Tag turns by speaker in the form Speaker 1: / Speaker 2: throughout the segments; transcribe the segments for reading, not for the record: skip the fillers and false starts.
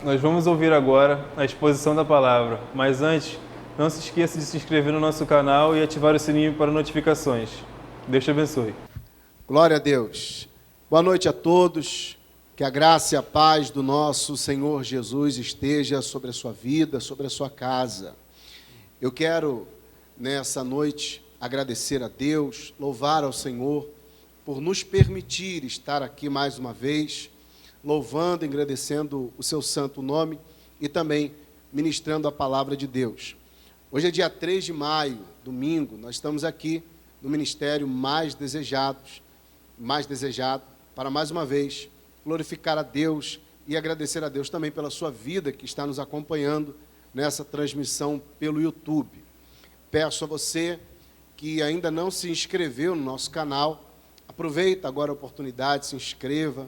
Speaker 1: Nós vamos ouvir agora a exposição da palavra, mas antes, não se esqueça de se inscrever no nosso canal e ativar o sininho para notificações. Deus te abençoe.
Speaker 2: Glória a Deus. Boa noite a todos. Que a graça e a paz do nosso Senhor Jesus esteja sobre a sua vida, sobre a sua casa. Eu quero, nessa noite, agradecer a Deus, louvar ao Senhor por nos permitir estar aqui mais uma vez, louvando e agradecendo o seu santo nome e também ministrando a palavra de Deus. Hoje é dia 3 de maio, domingo, nós estamos aqui no ministério mais desejado, para mais uma vez glorificar a Deus e agradecer a Deus também pela sua vida que está nos acompanhando nessa transmissão pelo YouTube. Peço a você que ainda não se inscreveu no nosso canal, aproveita agora a oportunidade, se inscreva,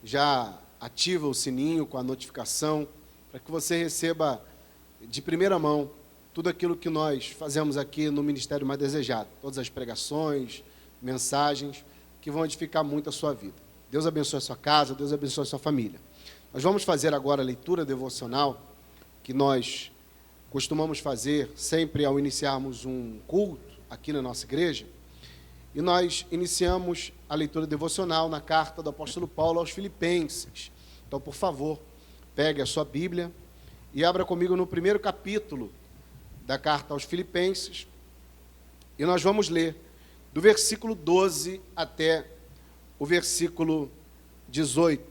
Speaker 2: já ativa o sininho com a notificação, para que você receba de primeira mão tudo aquilo que nós fazemos aqui no Ministério Mais Desejado, todas as pregações, mensagens, que vão edificar muito a sua vida. Deus abençoe a sua casa, Deus abençoe a sua família. Nós vamos fazer agora a leitura devocional, que nós costumamos fazer sempre ao iniciarmos um culto aqui na nossa igreja, e nós iniciamos a leitura devocional na carta do apóstolo Paulo aos Filipenses. Então, por favor, pegue a sua Bíblia e abra comigo no primeiro capítulo da carta aos Filipenses, e nós vamos ler do versículo 12 até o versículo 18.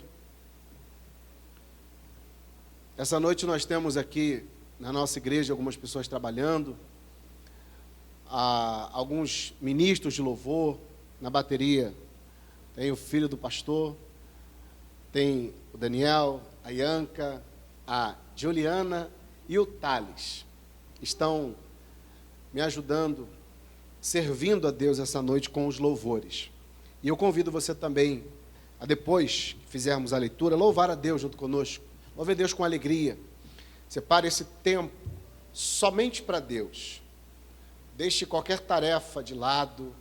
Speaker 2: Essa noite nós temos aqui na nossa igreja algumas pessoas trabalhando, alguns ministros de louvor. Na bateria tem o filho do pastor, tem o Daniel, a Ianca, a Juliana e o Thales. Estão me ajudando, servindo a Deus essa noite com os louvores. E eu convido você também a, depois que fizermos a leitura, louvar a Deus junto conosco. Louve a Deus com alegria. Separe esse tempo somente para Deus. Deixe qualquer tarefa de lado.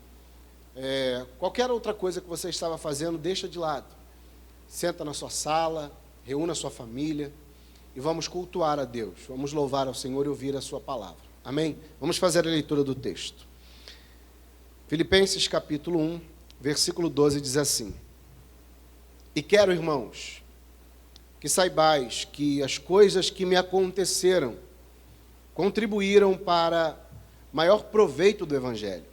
Speaker 2: Qualquer outra coisa que você estava fazendo, deixa de lado. Senta na sua sala, reúna a sua família e vamos cultuar a Deus. Vamos louvar ao Senhor e ouvir a sua palavra. Amém? Vamos fazer a leitura do texto. Filipenses capítulo 1, versículo 12 diz assim: E quero, irmãos, que saibais que as coisas que me aconteceram contribuíram para maior proveito do Evangelho,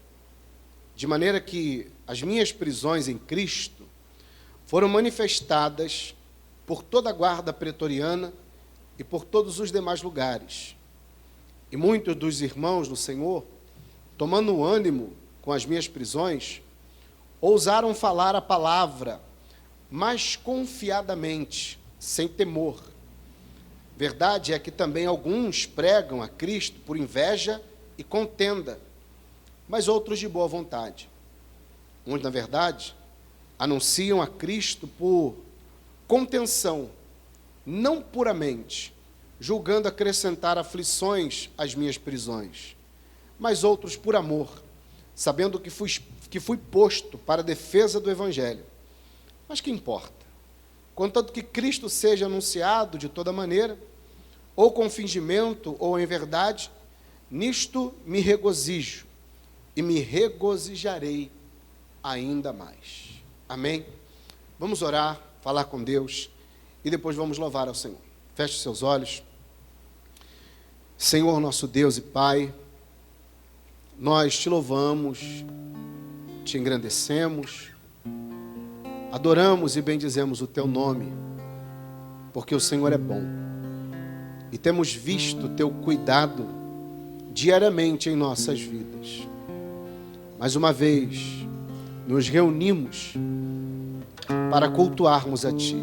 Speaker 2: de maneira que as minhas prisões em Cristo foram manifestadas por toda a guarda pretoriana e por todos os demais lugares. E muitos dos irmãos do Senhor, tomando ânimo com as minhas prisões, ousaram falar a palavra mais confiadamente, sem temor. Verdade é que também alguns pregam a Cristo por inveja e contenda, mas outros de boa vontade. Uns, na verdade, anunciam a Cristo por contenção, não puramente, julgando acrescentar aflições às minhas prisões, mas outros por amor, sabendo que fui posto para a defesa do Evangelho. Mas que importa? Contanto que Cristo seja anunciado de toda maneira, ou com fingimento, ou em verdade, nisto me regozijo, e me regozijarei ainda mais. Amém? Vamos orar, falar com Deus, e depois vamos louvar ao Senhor. Feche seus olhos. Senhor, nosso Deus e Pai, nós te louvamos, te engrandecemos, adoramos e bendizemos o teu nome, porque o Senhor é bom. E temos visto o teu cuidado diariamente em nossas vidas. Mais uma vez, nos reunimos para cultuarmos a Ti.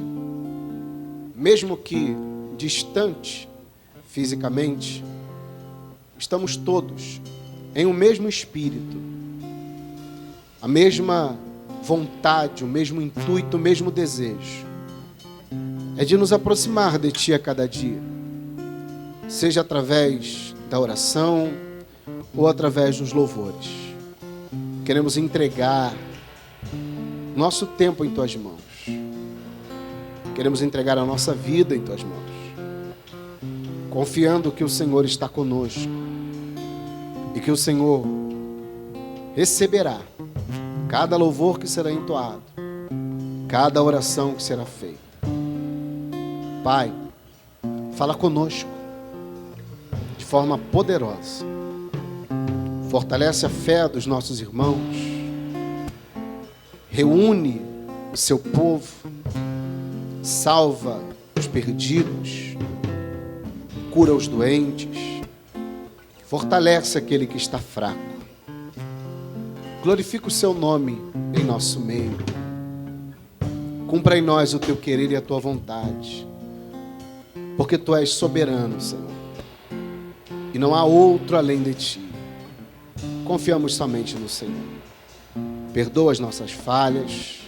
Speaker 2: Mesmo que distante fisicamente, estamos todos em um mesmo espírito, a mesma vontade, o mesmo intuito, o mesmo desejo. É de nos aproximar de Ti a cada dia, seja através da oração ou através dos louvores. Queremos entregar nosso tempo em Tuas mãos. Queremos entregar a nossa vida em Tuas mãos. confiando que o Senhor está conosco e que o Senhor receberá cada louvor que será entoado, cada oração que será feita. Pai, fala conosco de forma poderosa. Fortalece a fé dos nossos irmãos. Reúne o seu povo. Salva os perdidos. Cura os doentes. Fortalece aquele que está fraco. Glorifica o seu nome em nosso meio. Cumpra em nós o teu querer e a tua vontade. Porque tu és soberano, Senhor. E não há outro além de ti. Confiamos somente no Senhor. Perdoa as nossas falhas,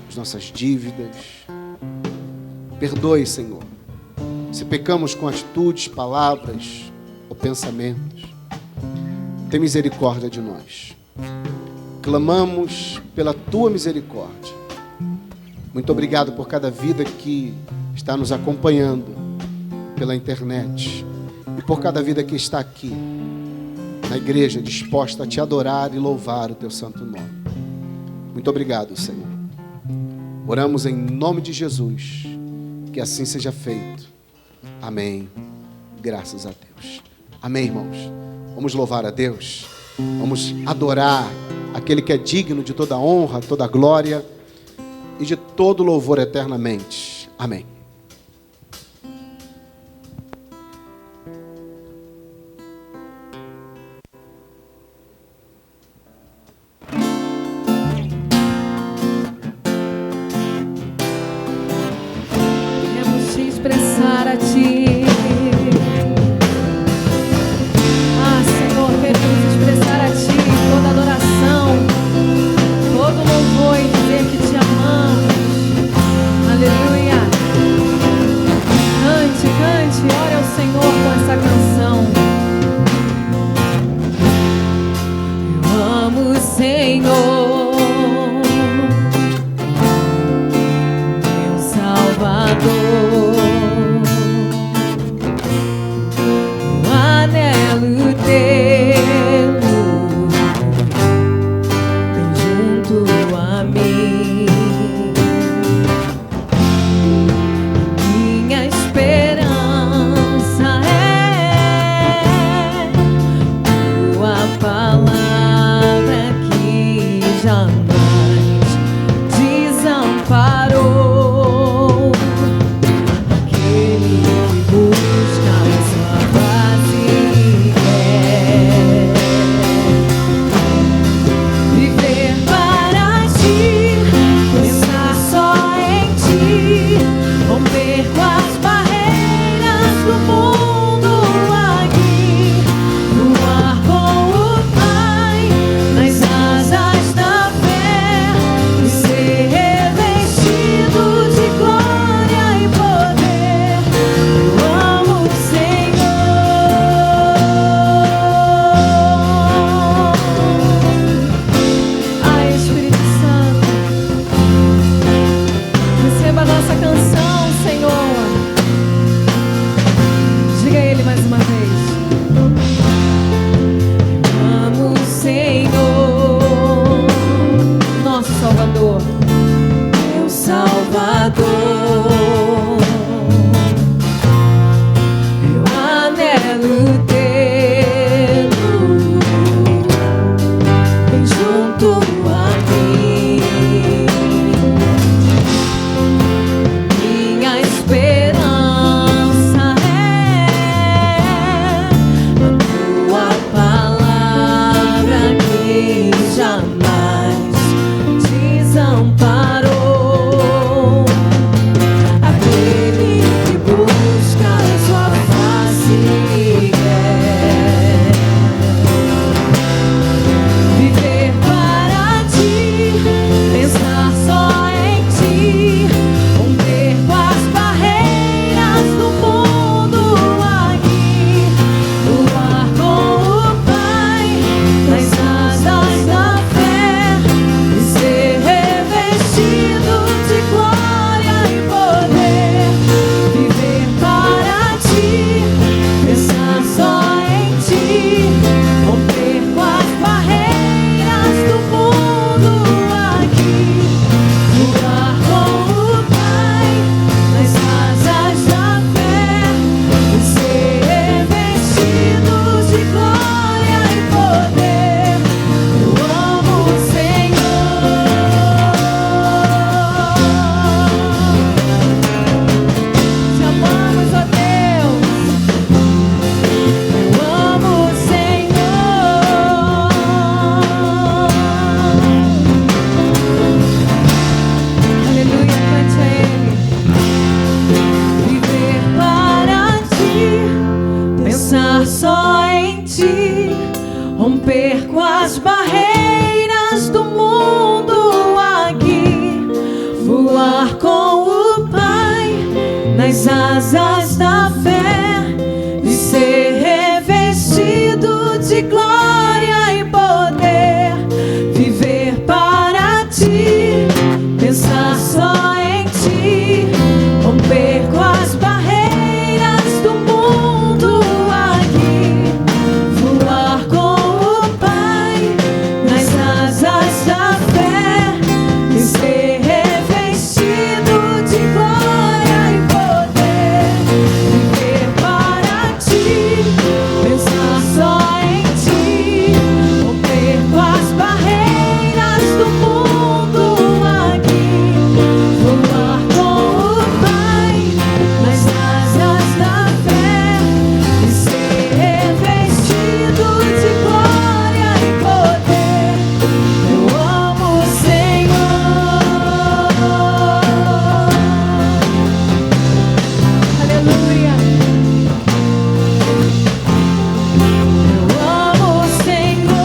Speaker 2: as nossas dívidas. Perdoe, Senhor, se pecamos com atitudes, palavras ou pensamentos. Tem misericórdia de nós. Clamamos pela tua misericórdia. Muito obrigado por cada vida que está nos acompanhando pela internet e por cada vida que está aqui na igreja, disposta a te adorar e louvar o teu santo nome. Muito obrigado, Senhor. Oramos em nome de Jesus, que assim seja feito. Amém. Graças a Deus. Amém, irmãos. Vamos louvar a Deus. Vamos adorar aquele que é digno de toda honra, toda glória e de todo louvor eternamente. Amém.
Speaker 3: Expressar a ti. Ah, Senhor, queremos expressar a ti toda adoração, todo louvor e dizer que te amamos. Aleluia. romper com as barreiras do mundo aqui, voar com o Pai nas asas da fé e ser revestido de glória e poder, viver para ti, pensar só em ti, romper com as barreiras do mundo aqui, voar com o Pai nas asas da fé e ser revestido de glória e poder, viver para ti, pensar só em ti, romper com as barreiras do mundo aqui, voar com o Pai nas asas da fé e ser revestido de glória e poder. Eu amo o Senhor. Aleluia. Eu amo o Senhor.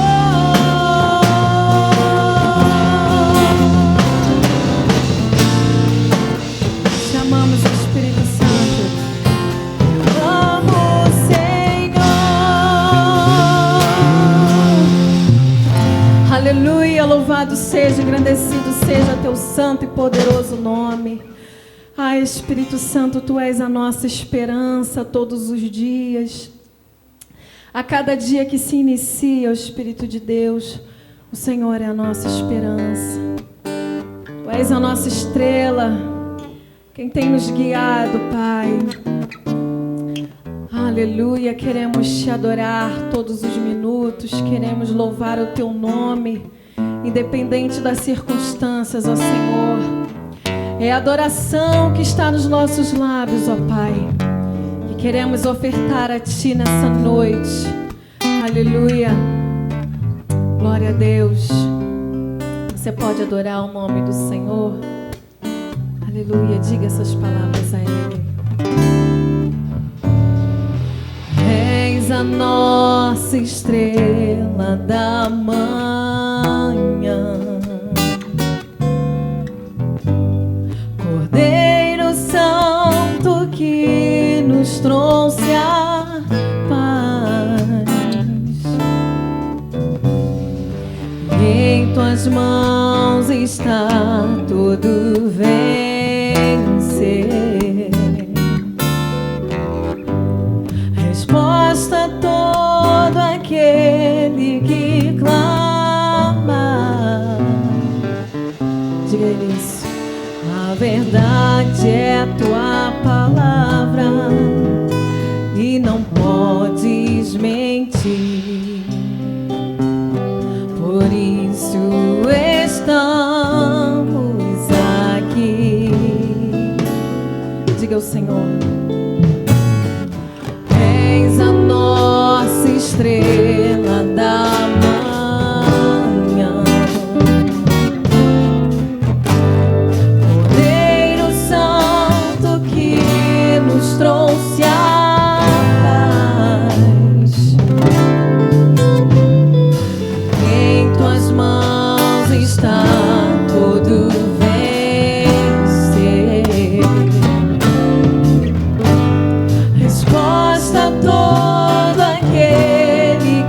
Speaker 3: Chamamos o Espírito Santo. Eu amo o Senhor. Aleluia. Louvado seja, engrandecido seja teu santo e poderoso nome. Ai, Espírito Santo, tu és a nossa esperança todos os dias. A cada dia que se inicia, o Espírito de Deus, o Senhor é a nossa esperança. Tu és a nossa estrela, quem tem nos guiado, Pai. Aleluia, queremos te adorar todos os minutos, queremos louvar o teu nome, independente das circunstâncias, ó Senhor. É a adoração que está nos nossos lábios, ó Pai, que queremos ofertar a Ti nessa noite. Aleluia. Glória a Deus. Você pode adorar o nome do Senhor? Aleluia. Diga essas palavras a Ele. És a nossa estrela da manhã, Cordeiro Santo que nos trouxe a paz. Em tuas mãos está todo vencer, resposta a todo aquele que clama. Diga isso. A verdade é tua palavra e não podes mentir. Por isso estamos aqui. Diga ao Senhor. És a nossa estrela da manhã, Cordeiro Santo que nos trouxe a paz. Em tuas mãos está todo vencer, resposta a todo aquele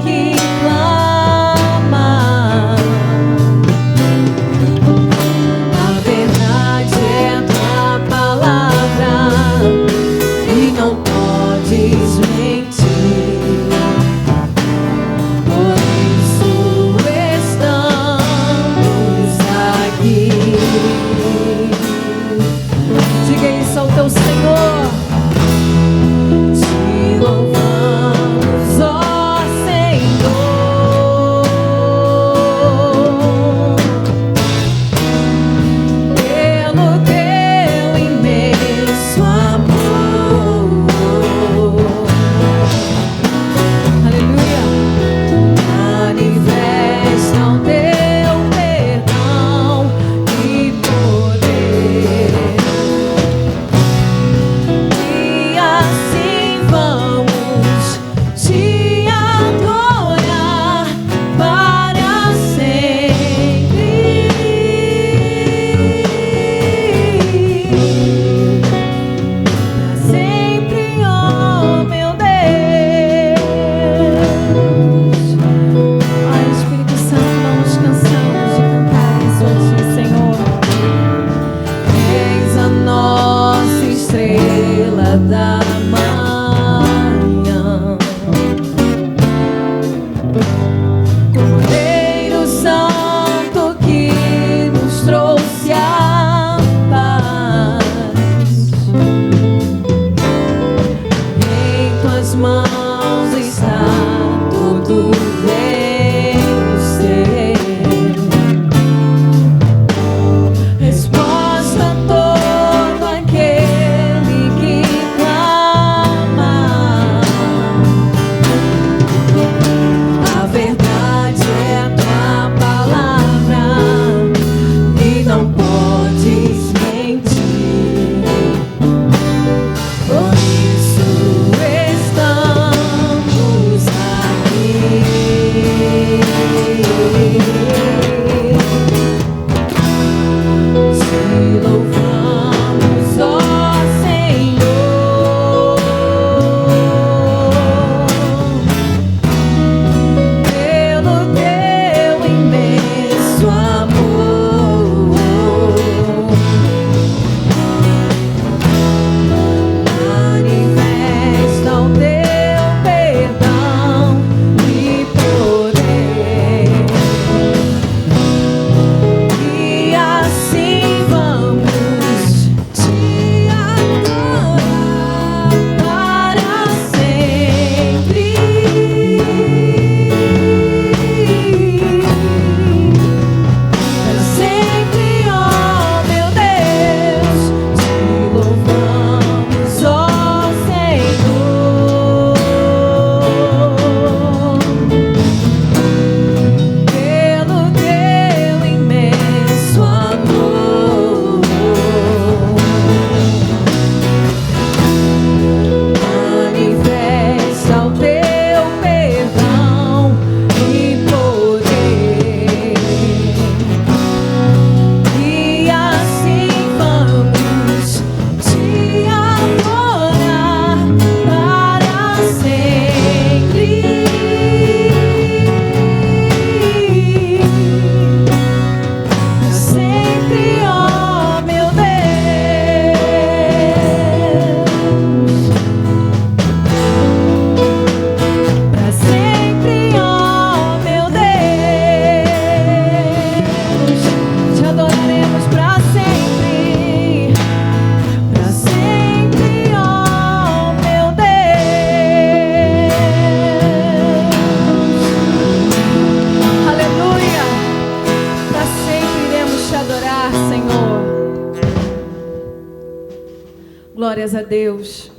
Speaker 3: Glórias a Deus.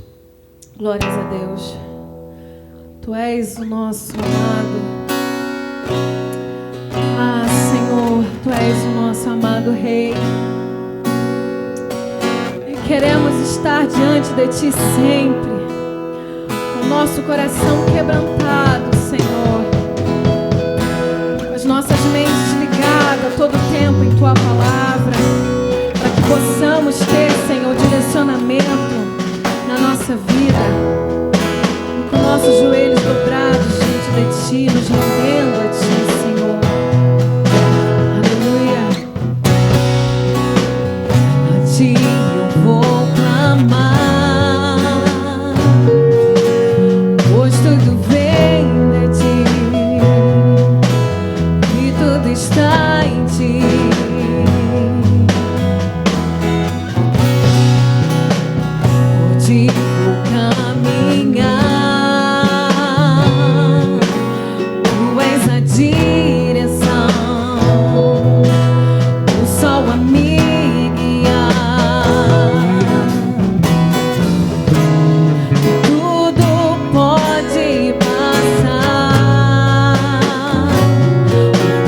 Speaker 3: Glórias a Deus. Tu és o nosso amado. Ah, Senhor, Tu és o nosso amado Rei. E queremos estar diante de Ti sempre, com o nosso coração quebrantado, Senhor. Com as nossas mentes ligadas a todo tempo em Tua palavra, para que possamos ter, Senhor, direcionamento na nossa vida. E com nossos joelhos dobrados diante de Ti, nos rendendo a Ti, Senhor. Aleluia. A Ti eu vou clamar, pois tudo vem de Ti e tudo está em Ti. Por Ti vou caminhar, Tu és a direção, o sol a me guiar. Tudo pode passar, o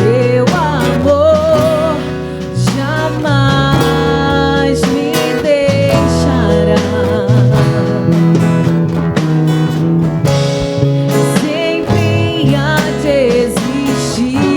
Speaker 3: Teu amor jamais me deixará. Sempre há de existir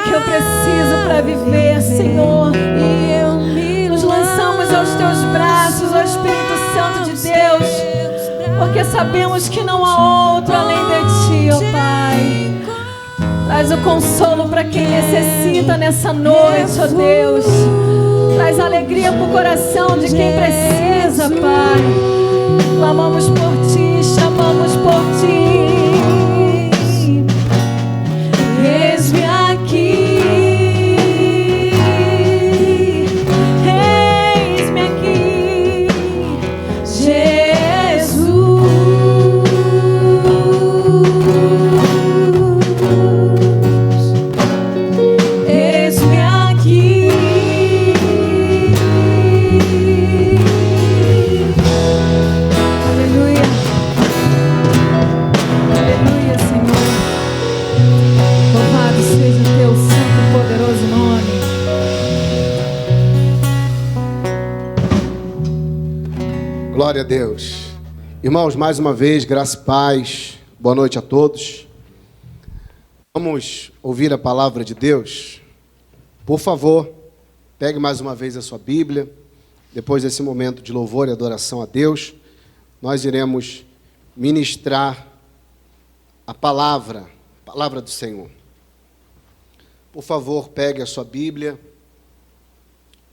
Speaker 3: que eu preciso para viver, Senhor. Nos lançamos aos teus braços, ó Espírito Santo de Deus, porque sabemos que não há outro além de ti, ó Pai. Traz o consolo para quem necessita nessa noite, ó Deus. Traz alegria para o coração de quem precisa, Pai. Clamamos por ti, chamamos por ti. Eis-me aqui. Eis-me aqui, Jesus. Eis-me aqui. Aleluia. Aleluia, Senhor. Louvado seja o teu santo e poderoso nome.
Speaker 2: Glória a Deus. Irmãos, mais uma vez, graça e paz. Boa noite a todos. Vamos ouvir a palavra de Deus? Por favor, pegue mais uma vez a sua Bíblia. Depois desse momento de louvor e adoração a Deus, nós iremos ministrar a palavra do Senhor. Por favor, pegue a sua Bíblia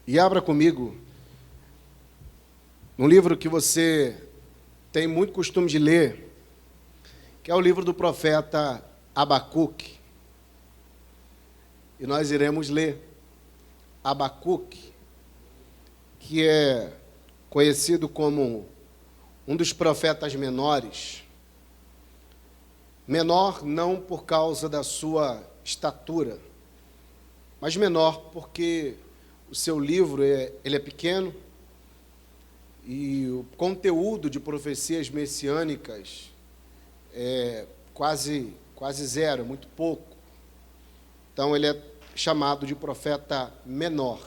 Speaker 2: e abra comigo num livro que você tem muito costume de ler, que é o livro do profeta Abacuque. E nós iremos ler Abacuque, que é conhecido como um dos profetas menores. Menor não por causa da sua estatura, mas menor porque o seu livro ele é pequeno e o conteúdo de profecias messiânicas é quase zero, muito pouco. Então ele é chamado de profeta menor.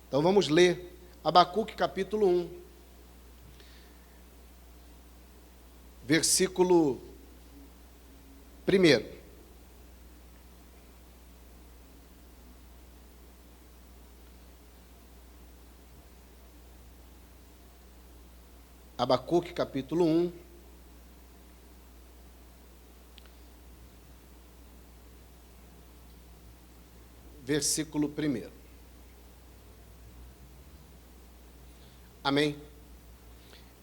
Speaker 2: Então vamos ler Abacuque capítulo 1, versículo 1. Abacuque capítulo 1, versículo 1. Amém?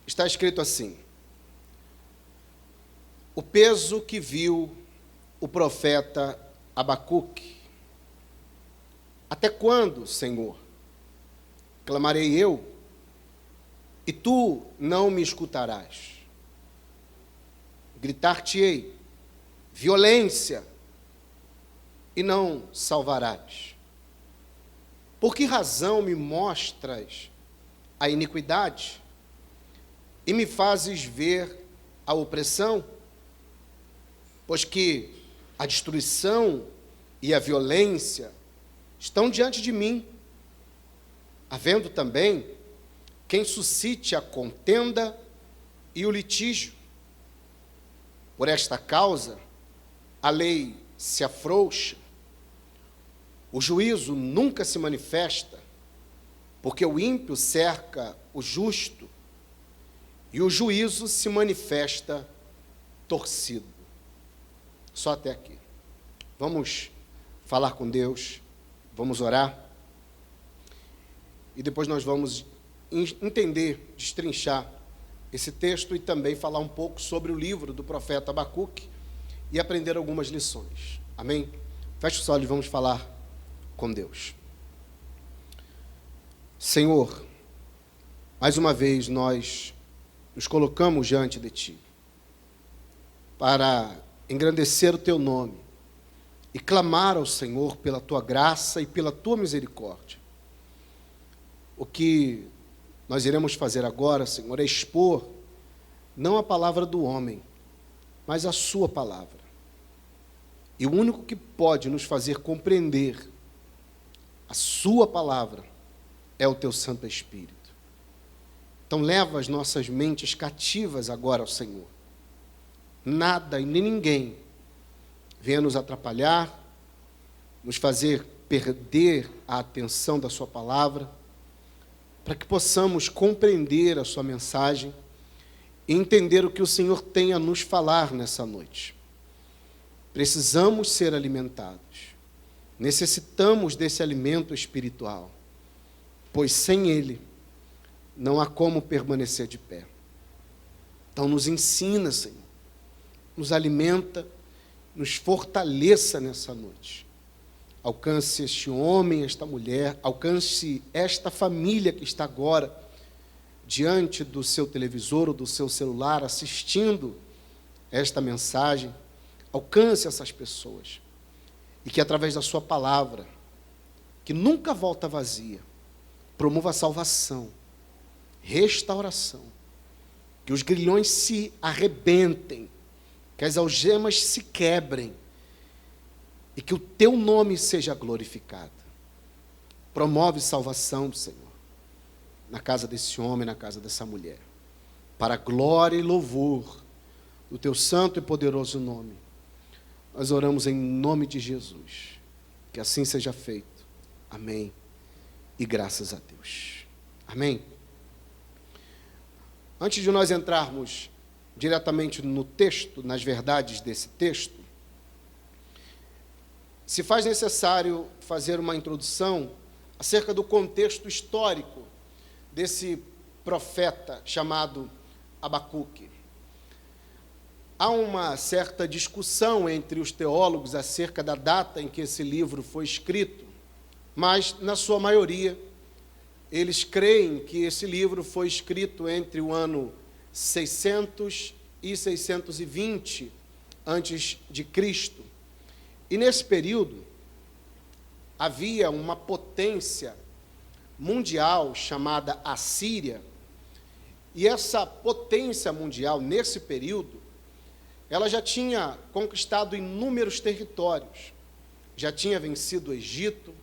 Speaker 2: Está escrito assim: o peso que viu o profeta Abacuque. Até quando, Senhor? Clamarei eu, e tu não me escutarás. Gritar-te-ei violência, e não salvarás. Por que razão me mostras a iniquidade e me fazes ver a opressão? Pois que a destruição e a violência estão diante de mim, havendo também quem suscite a contenda e o litígio. Por esta causa, a lei se afrouxa, o juízo nunca se manifesta, porque o ímpio cerca o justo, e o juízo se manifesta torcido. Só até aqui. Vamos falar com Deus, vamos orar, e depois nós vamos entender, destrinchar esse texto e também falar um pouco sobre o livro do profeta Abacuque e aprender algumas lições. Amém? Feche os olhos e vamos falar com Deus. Senhor, mais uma vez nós nos colocamos diante de Ti para engrandecer o Teu nome e clamar ao Senhor pela Tua graça e pela Tua misericórdia. O que nós iremos fazer agora, Senhor, é expor não a palavra do homem, mas a Sua palavra. E o único que pode nos fazer compreender a Sua palavra é o Teu Santo Espírito. Então leva as nossas mentes cativas agora ao Senhor. Nada e nem ninguém venha nos atrapalhar, nos fazer perder a atenção da sua palavra, para que possamos compreender a sua mensagem e entender o que o Senhor tem a nos falar nessa noite. Precisamos ser alimentados. Necessitamos desse alimento espiritual, pois sem ele não há como permanecer de pé. Então nos ensina, Senhor, nos alimenta, nos fortaleça nessa noite. Alcance este homem, esta mulher, alcance esta família que está agora diante do seu televisor ou do seu celular, assistindo esta mensagem. Alcance essas pessoas e que através da sua palavra, que nunca volta vazia, promova salvação, restauração, que os grilhões se arrebentem, que as algemas se quebrem e que o teu nome seja glorificado. Promove salvação, Senhor, na casa desse homem, na casa dessa mulher, para a glória e louvor do teu santo e poderoso nome. Nós oramos em nome de Jesus. Que assim seja feito. Amém. E graças a Deus. Amém. Antes de nós entrarmos diretamente no texto, nas verdades desse texto, se faz necessário fazer uma introdução acerca do contexto histórico desse profeta chamado Abacuque. Há uma certa discussão entre os teólogos acerca da data em que esse livro foi escrito, mas, na sua maioria, eles creem que esse livro foi escrito entre o ano 600 e 620 antes de Cristo. E nesse período havia uma potência mundial chamada Assíria, e essa potência mundial nesse período, ela já tinha conquistado inúmeros territórios, já tinha vencido o Egito,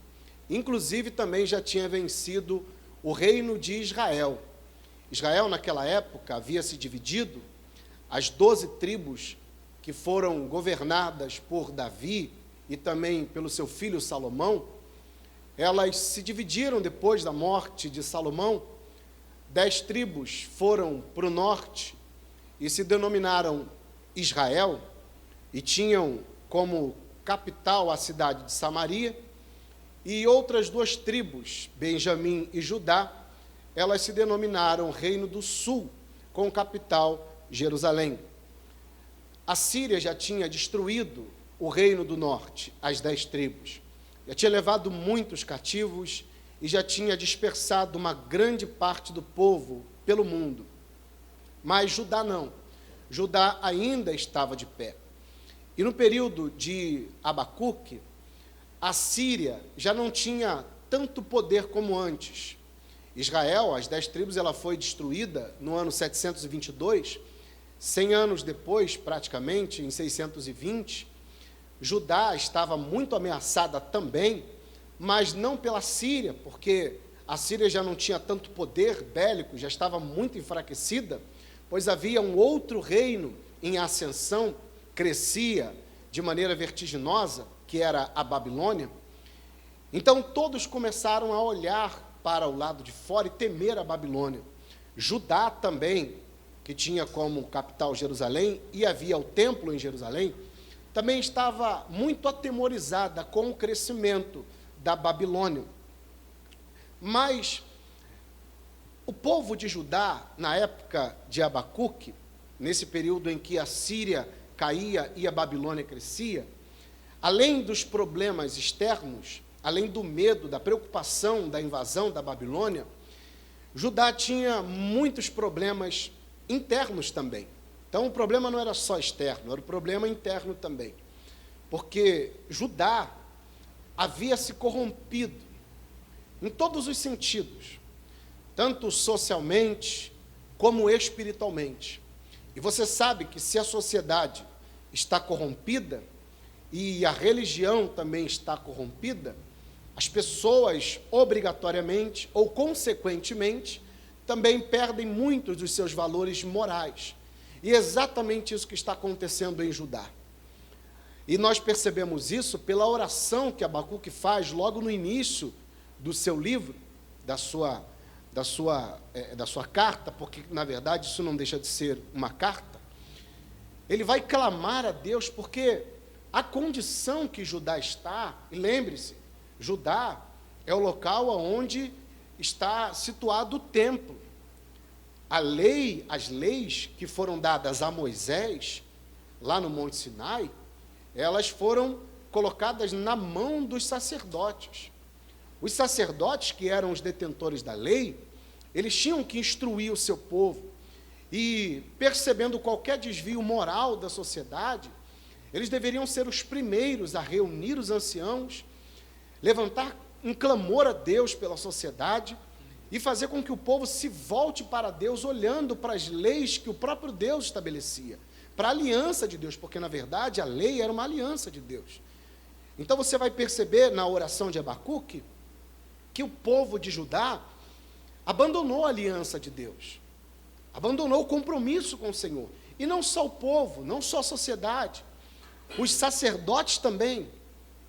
Speaker 2: inclusive também já tinha vencido o reino de Israel. Israel, naquela época, havia se dividido. As 12 tribos que foram governadas por Davi e também pelo seu filho Salomão, elas se dividiram depois da morte de Salomão. 10 tribos foram para o norte e se denominaram Israel, e tinham como capital a cidade de Samaria, e outras 2 tribos, Benjamim e Judá, elas se denominaram Reino do Sul, com capital Jerusalém. A Síria já tinha destruído o Reino do Norte, as 10 tribos, já tinha levado muitos cativos e já tinha dispersado uma grande parte do povo pelo mundo. Mas Judá não. Judá ainda estava de pé. E no período de Abacuque, a Síria já não tinha tanto poder como antes. Israel, as 10 tribos, ela foi destruída no ano 722, 100 anos depois, praticamente, em 620, Judá estava muito ameaçada também, mas não pela Síria, porque a Síria já não tinha tanto poder bélico, já estava muito enfraquecida, pois havia um outro reino em ascensão, crescia de maneira vertiginosa, que era a Babilônia. Então todos começaram a olhar para o lado de fora e temer a Babilônia. Judá também, que tinha como capital Jerusalém, e havia o templo em Jerusalém, também estava muito atemorizada com o crescimento da Babilônia. Mas o povo de Judá, na época de Abacuque, nesse período em que a Síria caía e a Babilônia crescia, além dos problemas externos, além do medo, da preocupação da invasão da Babilônia, Judá tinha muitos problemas internos também. Então o problema não era só externo, era o problema interno também. Porque Judá havia se corrompido em todos os sentidos, tanto socialmente como espiritualmente. E você sabe que se a sociedade está corrompida e a religião também está corrompida, as pessoas obrigatoriamente ou consequentemente também perdem muitos dos seus valores morais. E é exatamente isso que está acontecendo em Judá. E nós percebemos isso pela oração que Abacuque faz logo no início do seu livro, da sua carta, porque, na verdade, isso não deixa de ser uma carta. Ele vai clamar a Deus, porque a condição que Judá está, e lembre-se, Judá é o local onde está situado o templo. As leis que foram dadas a Moisés, lá no Monte Sinai, elas foram colocadas na mão dos sacerdotes. Os sacerdotes, que eram os detentores da lei, eles tinham que instruir o seu povo, e percebendo qualquer desvio moral da sociedade, eles deveriam ser os primeiros a reunir os anciãos, levantar um clamor a Deus pela sociedade, e fazer com que o povo se volte para Deus, olhando para as leis que o próprio Deus estabelecia, para a aliança de Deus, porque, na verdade, a lei era uma aliança de Deus. Então, você vai perceber na oração de Abacuque, que o povo de Judá abandonou a aliança de Deus, abandonou o compromisso com o Senhor. E não só o povo, não só a sociedade, os sacerdotes também,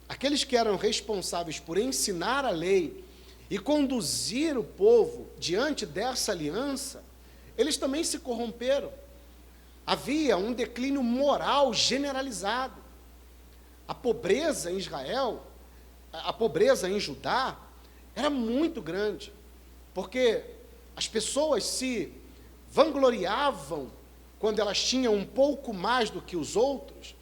Speaker 2: aqueles que eram responsáveis por ensinar a lei e conduzir o povo diante dessa aliança, eles também se corromperam. Havia um declínio moral generalizado. A pobreza em Israel, a pobreza em Judá, era muito grande, porque as pessoas se vangloriavam quando elas tinham um pouco mais do que os outros,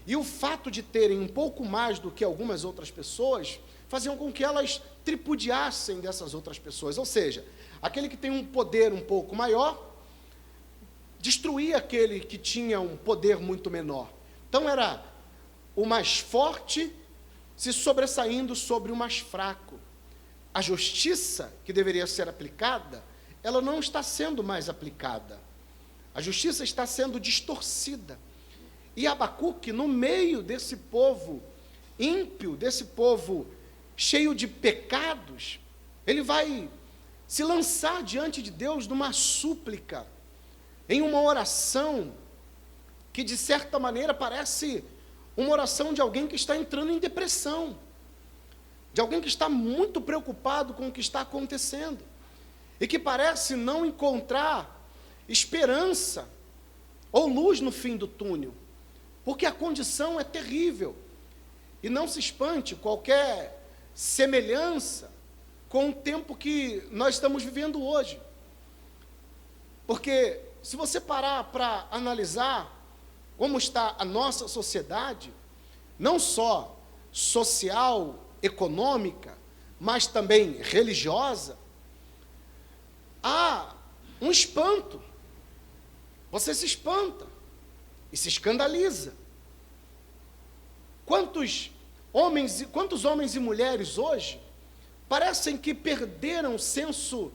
Speaker 2: e o fato de terem um pouco mais do que algumas outras pessoas, faziam com que elas tripudiassem dessas outras pessoas, ou seja, aquele que tem um poder um pouco maior, destruía aquele que tinha um poder muito menor. Então era o mais forte se sobressaindo sobre o mais fraco. A justiça que deveria ser aplicada, ela não está sendo mais aplicada. A justiça está sendo distorcida. E Abacuque, no meio desse povo ímpio, desse povo cheio de pecados, ele vai se lançar diante de Deus numa súplica, em uma oração que, de certa maneira, parece uma oração de alguém que está entrando em depressão, de alguém que está muito preocupado com o que está acontecendo, e que parece não encontrar esperança ou luz no fim do túnel, porque a condição é terrível. E não se espante qualquer semelhança com o tempo que nós estamos vivendo hoje, porque se você parar para analisar como está a nossa sociedade, não só social, econômica, mas também religiosa, há um espanto. Você se espanta e se escandaliza. Quantos homens e mulheres hoje parecem que perderam o senso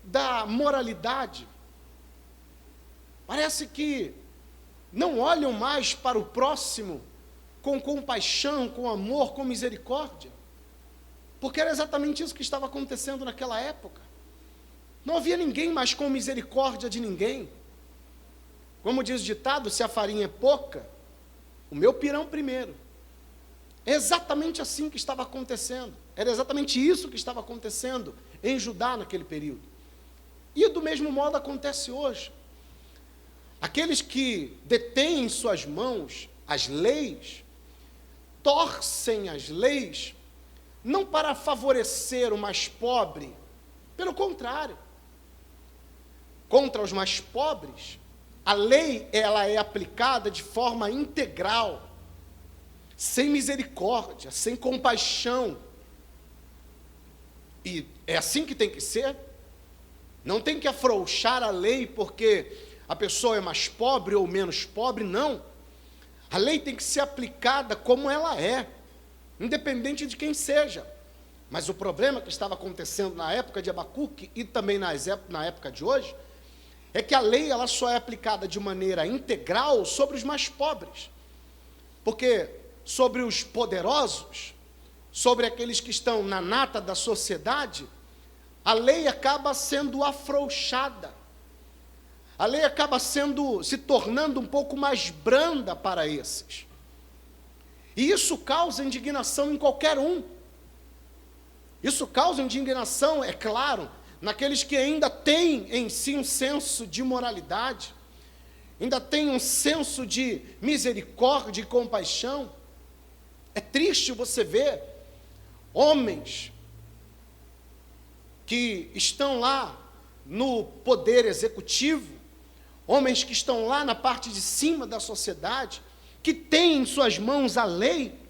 Speaker 2: da moralidade? Parece que não olham mais para o próximo com compaixão, com amor, com misericórdia, porque era exatamente isso que estava acontecendo naquela época. Não havia ninguém mais com misericórdia de ninguém. Como diz o ditado, se a farinha é pouca, o meu pirão primeiro. É exatamente assim que estava acontecendo. Era exatamente isso que estava acontecendo em Judá naquele período. E do mesmo modo acontece hoje. Aqueles que detêm em suas mãos as leis, torcem as leis, não para favorecer o mais pobre, pelo contrário. Contra os mais pobres, a lei ela é aplicada de forma integral, sem misericórdia, sem compaixão. E é assim que tem que ser. Não tem que afrouxar a lei porque a pessoa é mais pobre ou menos pobre, não. A lei tem que ser aplicada como ela é, independente de quem seja. Mas o problema que estava acontecendo na época de Abacuque e também na época de hoje, é que a lei ela só é aplicada de maneira integral sobre os mais pobres. Porque sobre os poderosos, sobre aqueles que estão na nata da sociedade, a lei acaba sendo afrouxada. A lei acaba se tornando um pouco mais branda para esses. E isso causa indignação em qualquer um. Isso causa indignação, é claro, naqueles que ainda têm em si um senso de moralidade, ainda têm um senso de misericórdia e compaixão. É triste você ver homens que estão lá no poder executivo, homens que estão lá na parte de cima da sociedade, que têm em suas mãos a lei,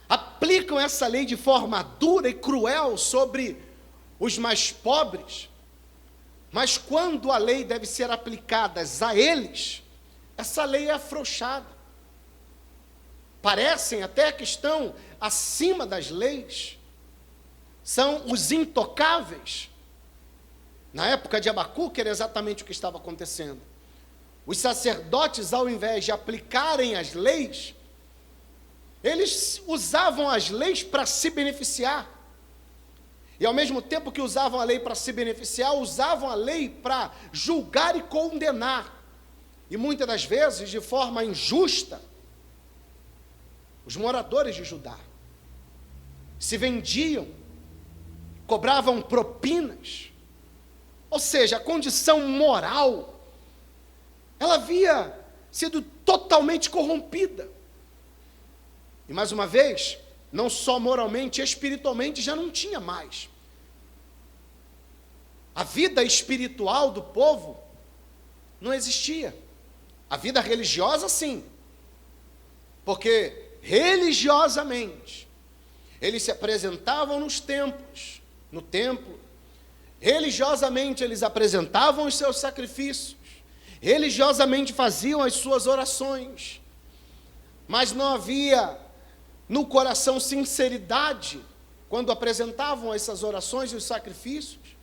Speaker 2: aplicam essa lei de forma dura e cruel sobre os mais pobres, mas quando a lei deve ser aplicada a eles, essa lei é afrouxada. Parecem até que estão acima das leis, são os intocáveis. Na época de Abacuque era exatamente o que estava acontecendo. Os sacerdotes, ao invés de aplicarem as leis, eles usavam as leis para se beneficiar. E ao mesmo tempo que usavam a lei para se beneficiar, usavam a lei para julgar e condenar. E muitas das vezes, de forma injusta, os moradores de Judá se vendiam, cobravam propinas. Ou seja, a condição moral, ela havia sido totalmente corrompida. E mais uma vez, não só moralmente, espiritualmente já não tinha mais. A vida espiritual do povo não existia. A vida religiosa, sim. Porque religiosamente eles se apresentavam nos templos, no templo. Religiosamente eles apresentavam os seus sacrifícios. Religiosamente faziam as suas orações. Mas não havia no coração sinceridade quando apresentavam essas orações e os sacrifícios.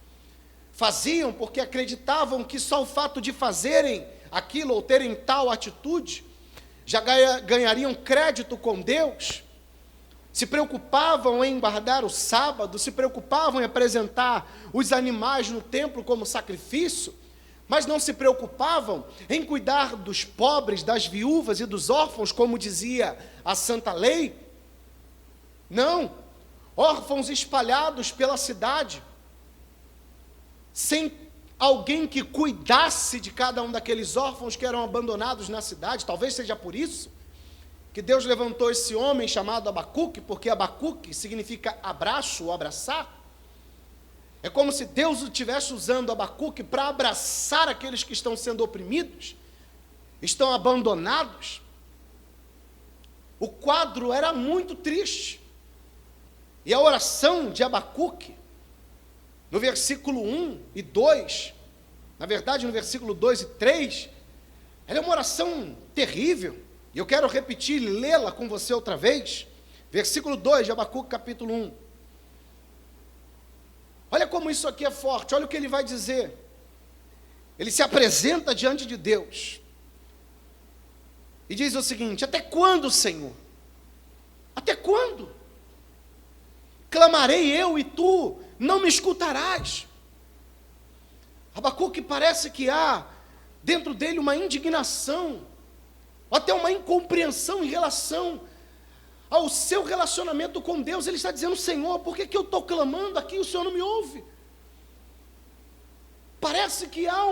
Speaker 2: Faziam porque acreditavam que só o fato de fazerem aquilo ou terem tal atitude já ganhariam crédito com Deus. Se preocupavam em guardar o sábado, se preocupavam em apresentar os animais no templo como sacrifício, mas não se preocupavam em cuidar dos pobres, das viúvas e dos órfãos, como dizia a Santa Lei. Não, órfãos espalhados pela cidade, sem alguém que cuidasse de cada um daqueles órfãos que eram abandonados na cidade. Talvez seja por isso que Deus levantou esse homem chamado Abacuque, porque Abacuque significa abraço ou abraçar. É como se Deus estivesse usando Abacuque para abraçar aqueles que estão sendo oprimidos, estão abandonados. O quadro era muito triste. E a oração de Abacuque, no versículo 1 e 2, na verdade no versículo 2 e 3, ela é uma oração terrível. E eu quero repetir e lê-la com você outra vez. Versículo 2 de Abacuque, capítulo 1. Olha como isso aqui é forte, olha o que ele vai dizer. Ele se apresenta diante de Deus e diz o seguinte: até quando, Senhor? Até quando? Clamarei eu e tu não me escutarás. Abacuque parece que há dentro dele uma indignação, ou até uma incompreensão em relação ao seu relacionamento com Deus. Ele está dizendo: Senhor, por que eu estou clamando aqui e o Senhor não me ouve? Parece que há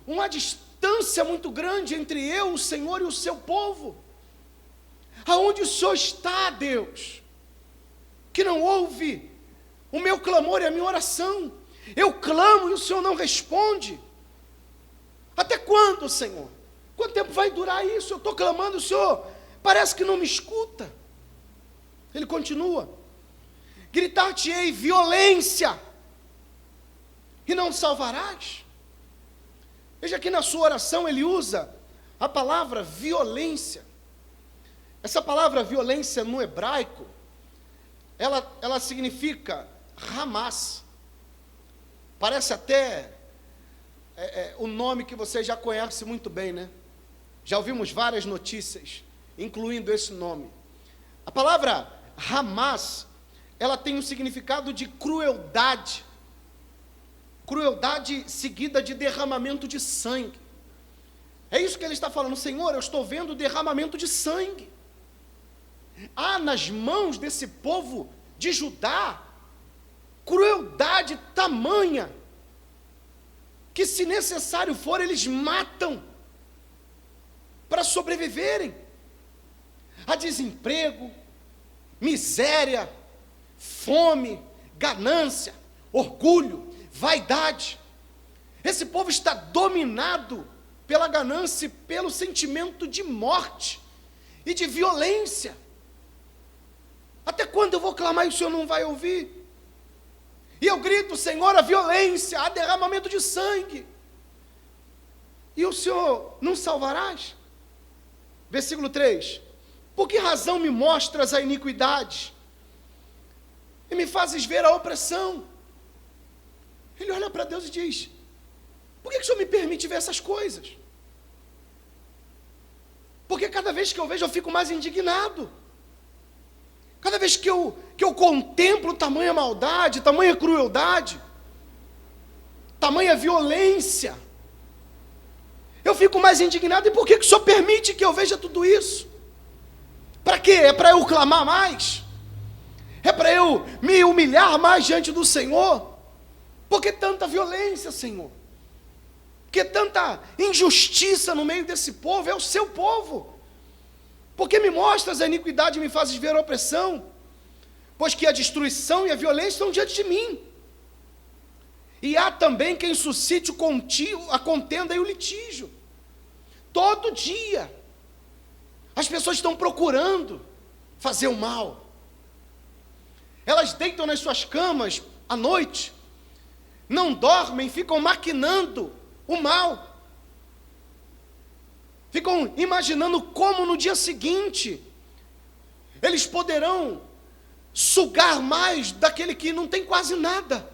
Speaker 2: uma distância muito grande entre eu, o Senhor, e o seu povo. Aonde o Senhor está, Deus, que não ouve o meu clamor e a minha oração? Eu clamo e o Senhor não responde. Até quando, Senhor? Quanto tempo vai durar isso? Eu estou clamando, o Senhor parece que não me escuta. Ele continua: gritar-te-ei violência, e não salvarás. Veja que na sua oração ele usa a palavra violência. Essa palavra violência no hebraico, ela significa Hamas. Parece até o nome que você já conhece muito bem, né? Já ouvimos várias notícias, incluindo esse nome. A palavra Hamas, ela tem um significado de crueldade. Crueldade seguida de derramamento de sangue. É isso que ele está falando: Senhor, eu estou vendo derramamento de sangue. há nas mãos desse povo de Judá crueldade tamanha que, se necessário for, eles matam para sobreviverem. Há desemprego, miséria, fome, ganância, orgulho, vaidade. Esse povo está dominado pela ganância e pelo sentimento de morte e de violência. Até quando eu vou clamar e o Senhor não vai ouvir? E eu grito: Senhor, a violência, há derramamento de sangue, e o Senhor não salvarás? Versículo 3: por que razão me mostras a iniquidade e me fazes ver a opressão? Ele olha para Deus e diz: por que o Senhor me permite ver essas coisas? Porque cada vez que eu vejo eu fico mais indignado. Cada vez que eu contemplo tamanha maldade, tamanha crueldade, tamanha violência, eu fico mais indignado. E por que o Senhor permite que eu veja tudo isso? Para quê? É para eu clamar mais? É para eu me humilhar mais diante do Senhor? Por que tanta violência, Senhor? Por que tanta injustiça no meio desse povo? É o seu povo. Por que me mostras a iniquidade e me fazes ver a opressão? Pois que a destruição e a violência estão diante de mim. E há também quem suscite a contenda e o litígio. Todo dia as pessoas estão procurando fazer o mal. Elas deitam nas suas camas à noite, não dormem, ficam maquinando o mal. Ficam imaginando como no dia seguinte eles poderão sugar mais daquele que não tem quase nada.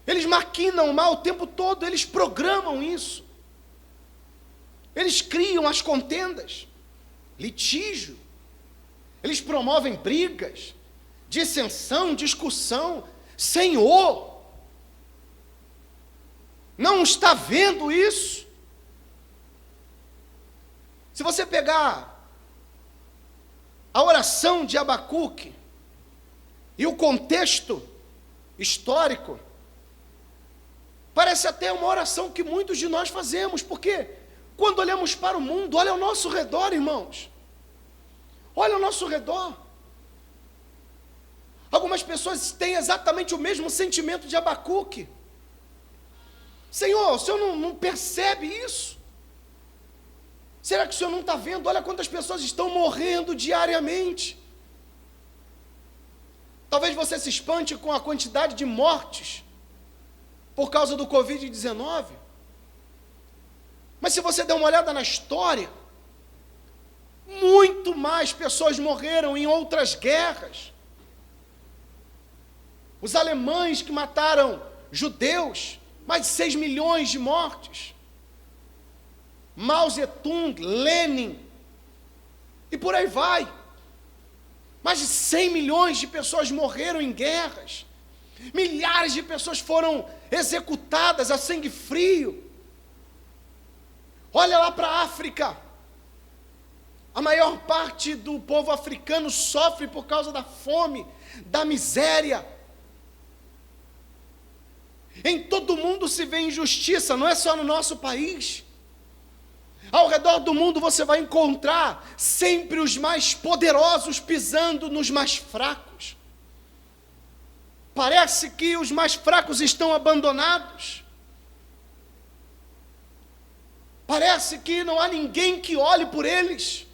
Speaker 2: Eles maquinam o mal o tempo todo, eles programam isso. Eles criam as contendas, litígio. Eles promovem brigas, dissensão, discussão. Senhor, não está vendo isso? Se você pegar a oração de Abacuque e o contexto histórico, parece até uma oração que muitos de nós fazemos, porque quando olhamos para o mundo, olha ao nosso redor, irmãos, olha ao nosso redor. Algumas pessoas têm exatamente o mesmo sentimento de Abacuque. Senhor, o Senhor não percebe isso? Será que o Senhor não está vendo? Olha quantas pessoas estão morrendo diariamente. Talvez você se espante com a quantidade de mortes por causa do Covid-19. Mas se você der uma olhada na história, muito mais pessoas morreram em outras guerras. Os alemães que mataram judeus, mais de 6 milhões de mortes. Mao Zedong, Lenin, e por aí vai. Mais de 100 milhões de pessoas morreram em guerras. Milhares de pessoas foram executadas a sangue frio. Olha lá para a África. A maior parte do povo africano sofre por causa da fome, da miséria. Em todo mundo se vê injustiça, não é só no nosso país. Ao redor do mundo você vai encontrar sempre os mais poderosos pisando nos mais fracos. Parece que os mais fracos estão abandonados. Parece que não há ninguém que olhe por eles.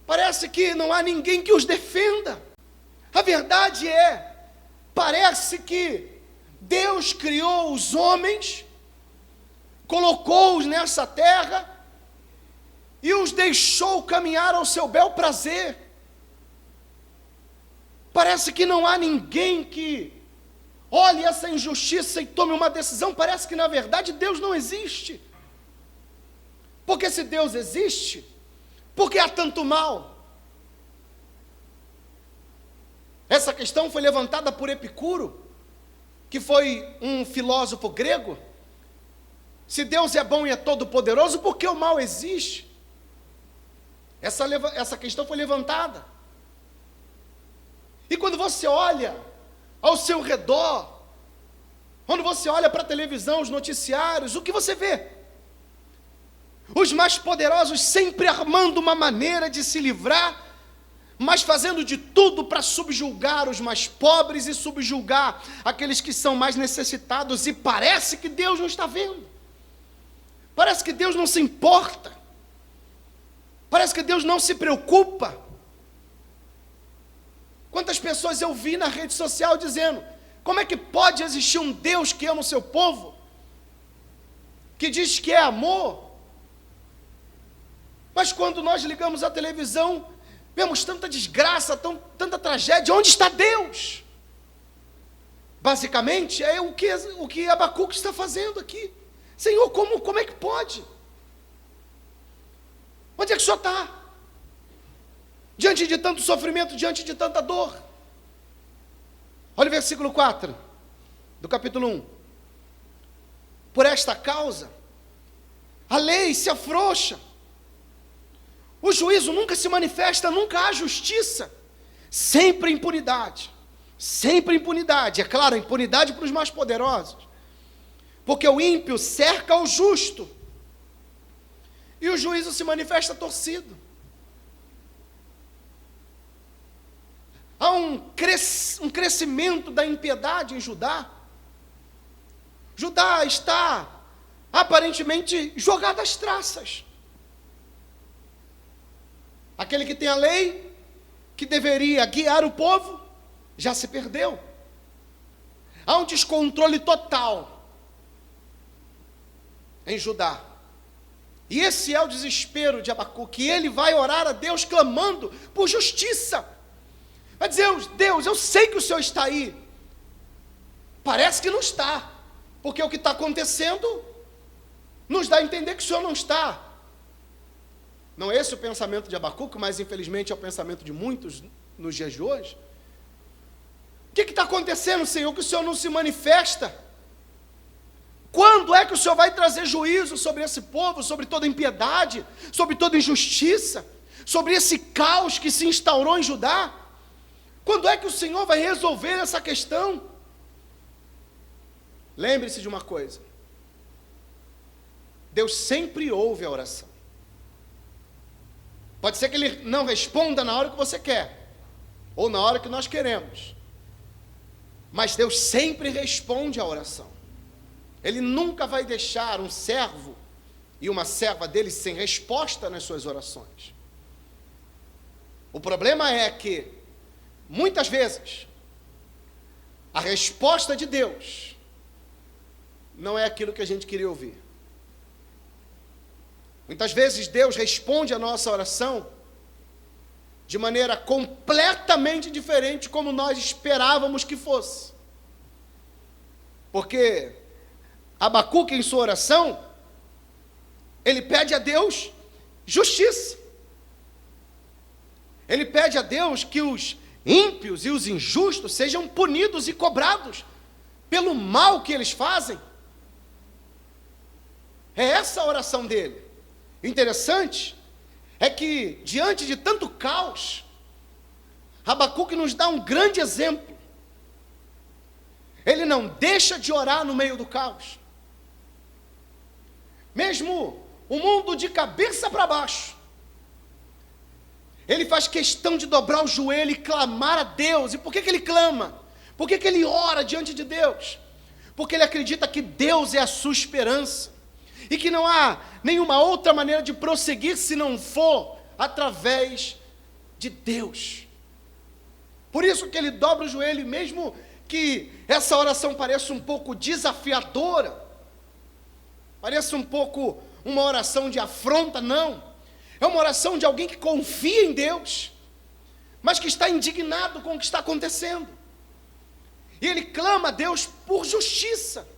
Speaker 2: Parece que não há ninguém que os defenda. A verdade é, parece que Deus criou os homens, colocou-os nessa terra e os deixou caminhar ao seu bel prazer. Parece que não há ninguém que olhe essa injustiça e tome uma decisão. Parece que, na verdade, Deus não existe. Porque se Deus existe, por que há tanto mal? Essa questão foi levantada por Epicuro, que foi um filósofo grego. Se Deus é bom e é todo-poderoso, por que o mal existe? Essa questão foi levantada. E quando você olha ao seu redor, quando você olha para a televisão, os noticiários, o que você vê? Os mais poderosos sempre armando uma maneira de se livrar, mas fazendo de tudo para subjugar os mais pobres e subjugar aqueles que são mais necessitados, e parece que Deus não está vendo, parece que Deus não se importa, parece que Deus não se preocupa. Quantas pessoas eu vi na rede social dizendo: como é que pode existir um Deus que ama o seu povo, que diz que é amor, mas quando nós ligamos a televisão, vemos tanta desgraça, tanta tragédia? Onde está Deus? Basicamente é o que Abacuque está fazendo aqui. Senhor, como é que pode? Onde é que o Senhor está? Diante de tanto sofrimento, diante de tanta dor. Olha o versículo 4 do capítulo 1. Por esta causa, a lei se afrouxa, o juízo nunca se manifesta, nunca há justiça, sempre impunidade, é claro, impunidade para os mais poderosos, porque o ímpio cerca o justo, e o juízo se manifesta torcido. Há um crescimento da impiedade em Judá. Judá está aparentemente jogado às traças. Aquele que tem a lei, que deveria guiar o povo, já se perdeu. Há um descontrole total em Judá. E esse é o desespero de Abacuque. Ele vai orar a Deus clamando por justiça. Vai dizer: Deus, eu sei que o Senhor está aí. Parece que não está, porque o que está acontecendo nos dá a entender que o Senhor não está. Não é esse o pensamento de Abacuque, mas infelizmente é o pensamento de muitos nos dias de hoje. O que está acontecendo, Senhor, que o Senhor não se manifesta? Quando é que o Senhor vai trazer juízo sobre esse povo, sobre toda impiedade, sobre toda injustiça, sobre esse caos que se instaurou em Judá? Quando é que o Senhor vai resolver essa questão? Lembre-se de uma coisa: Deus sempre ouve a oração. Pode ser que Ele não responda na hora que você quer, ou na hora que nós queremos, mas Deus sempre responde à oração. Ele nunca vai deixar um servo e uma serva dele sem resposta nas suas orações. O problema é que, muitas vezes, a resposta de Deus não é aquilo que a gente queria ouvir. Muitas vezes Deus responde a nossa oração de maneira completamente diferente como nós esperávamos que fosse. Porque Abacuque, em sua oração, ele pede a Deus justiça. Ele pede a Deus que os ímpios e os injustos sejam punidos e cobrados pelo mal que eles fazem. É essa a oração dele. Interessante é que, diante de tanto caos, Abacuque nos dá um grande exemplo. Ele não deixa de orar no meio do caos. Mesmo o mundo de cabeça para baixo, ele faz questão de dobrar o joelho e clamar a Deus. E por que ele clama? Por que ele ora diante de Deus? Porque ele acredita que Deus é a sua esperança, e que não há nenhuma outra maneira de prosseguir se não for através de Deus. Por isso que ele dobra o joelho, mesmo que essa oração pareça um pouco desafiadora, pareça um pouco uma oração de afronta, não. É uma oração de alguém que confia em Deus, mas que está indignado com o que está acontecendo. E ele clama a Deus por justiça.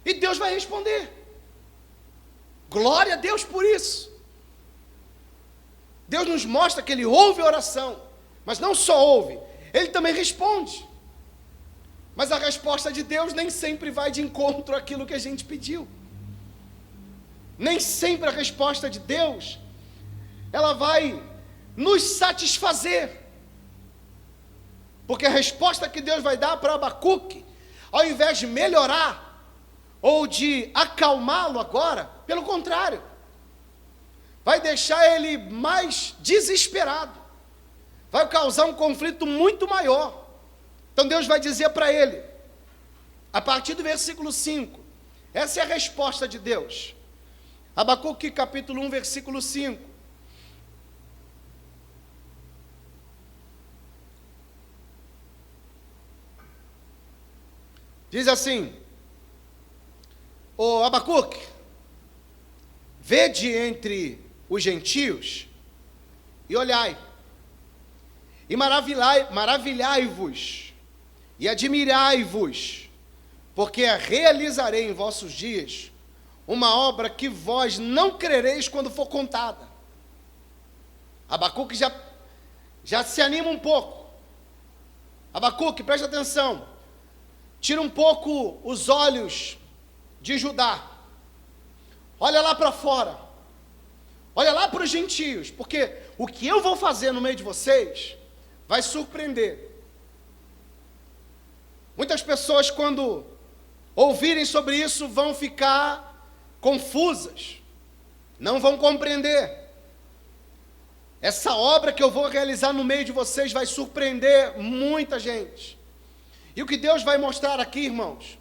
Speaker 2: E Deus vai responder. Glória a Deus por isso. Deus nos mostra que Ele ouve a oração, mas não só ouve, Ele também responde. Mas a resposta de Deus nem sempre vai de encontro àquilo que a gente pediu. Nem sempre a resposta de Deus ela vai nos satisfazer. Porque a resposta que Deus vai dar para Abacuque, ao invés de melhorar ou de acalmá-lo agora, pelo contrário, vai deixar ele mais desesperado, vai causar um conflito muito maior. Então Deus vai dizer para ele, a partir do versículo 5, essa é a resposta de Deus. Abacuque capítulo 1, versículo 5. Diz assim: ô Abacuque, vede entre os gentios e olhai, e maravilhai-vos, e admirai-vos, porque realizarei em vossos dias uma obra que vós não crereis quando for contada. Abacuque já se anima um pouco. Abacuque, preste atenção, tira um pouco os olhos de Judá, olha lá para fora, olha lá para os gentios, porque o que eu vou fazer no meio de vocês vai surpreender. Muitas pessoas, quando ouvirem sobre isso, vão ficar confusas, não vão compreender. Essa obra que eu vou realizar no meio de vocês vai surpreender muita gente. E o que Deus vai mostrar aqui, irmãos,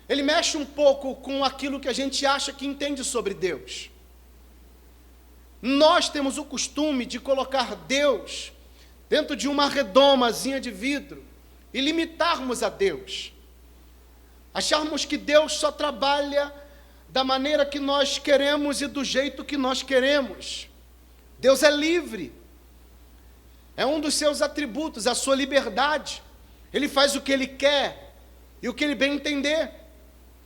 Speaker 2: Ele mexe um pouco com aquilo que a gente acha que entende sobre Deus. Nós temos o costume de colocar Deus dentro de uma redomazinha de vidro e limitarmos a Deus. Acharmos que Deus só trabalha da maneira que nós queremos e do jeito que nós queremos. Deus é livre. É um dos seus atributos, a sua liberdade. Ele faz o que Ele quer e o que Ele bem entender.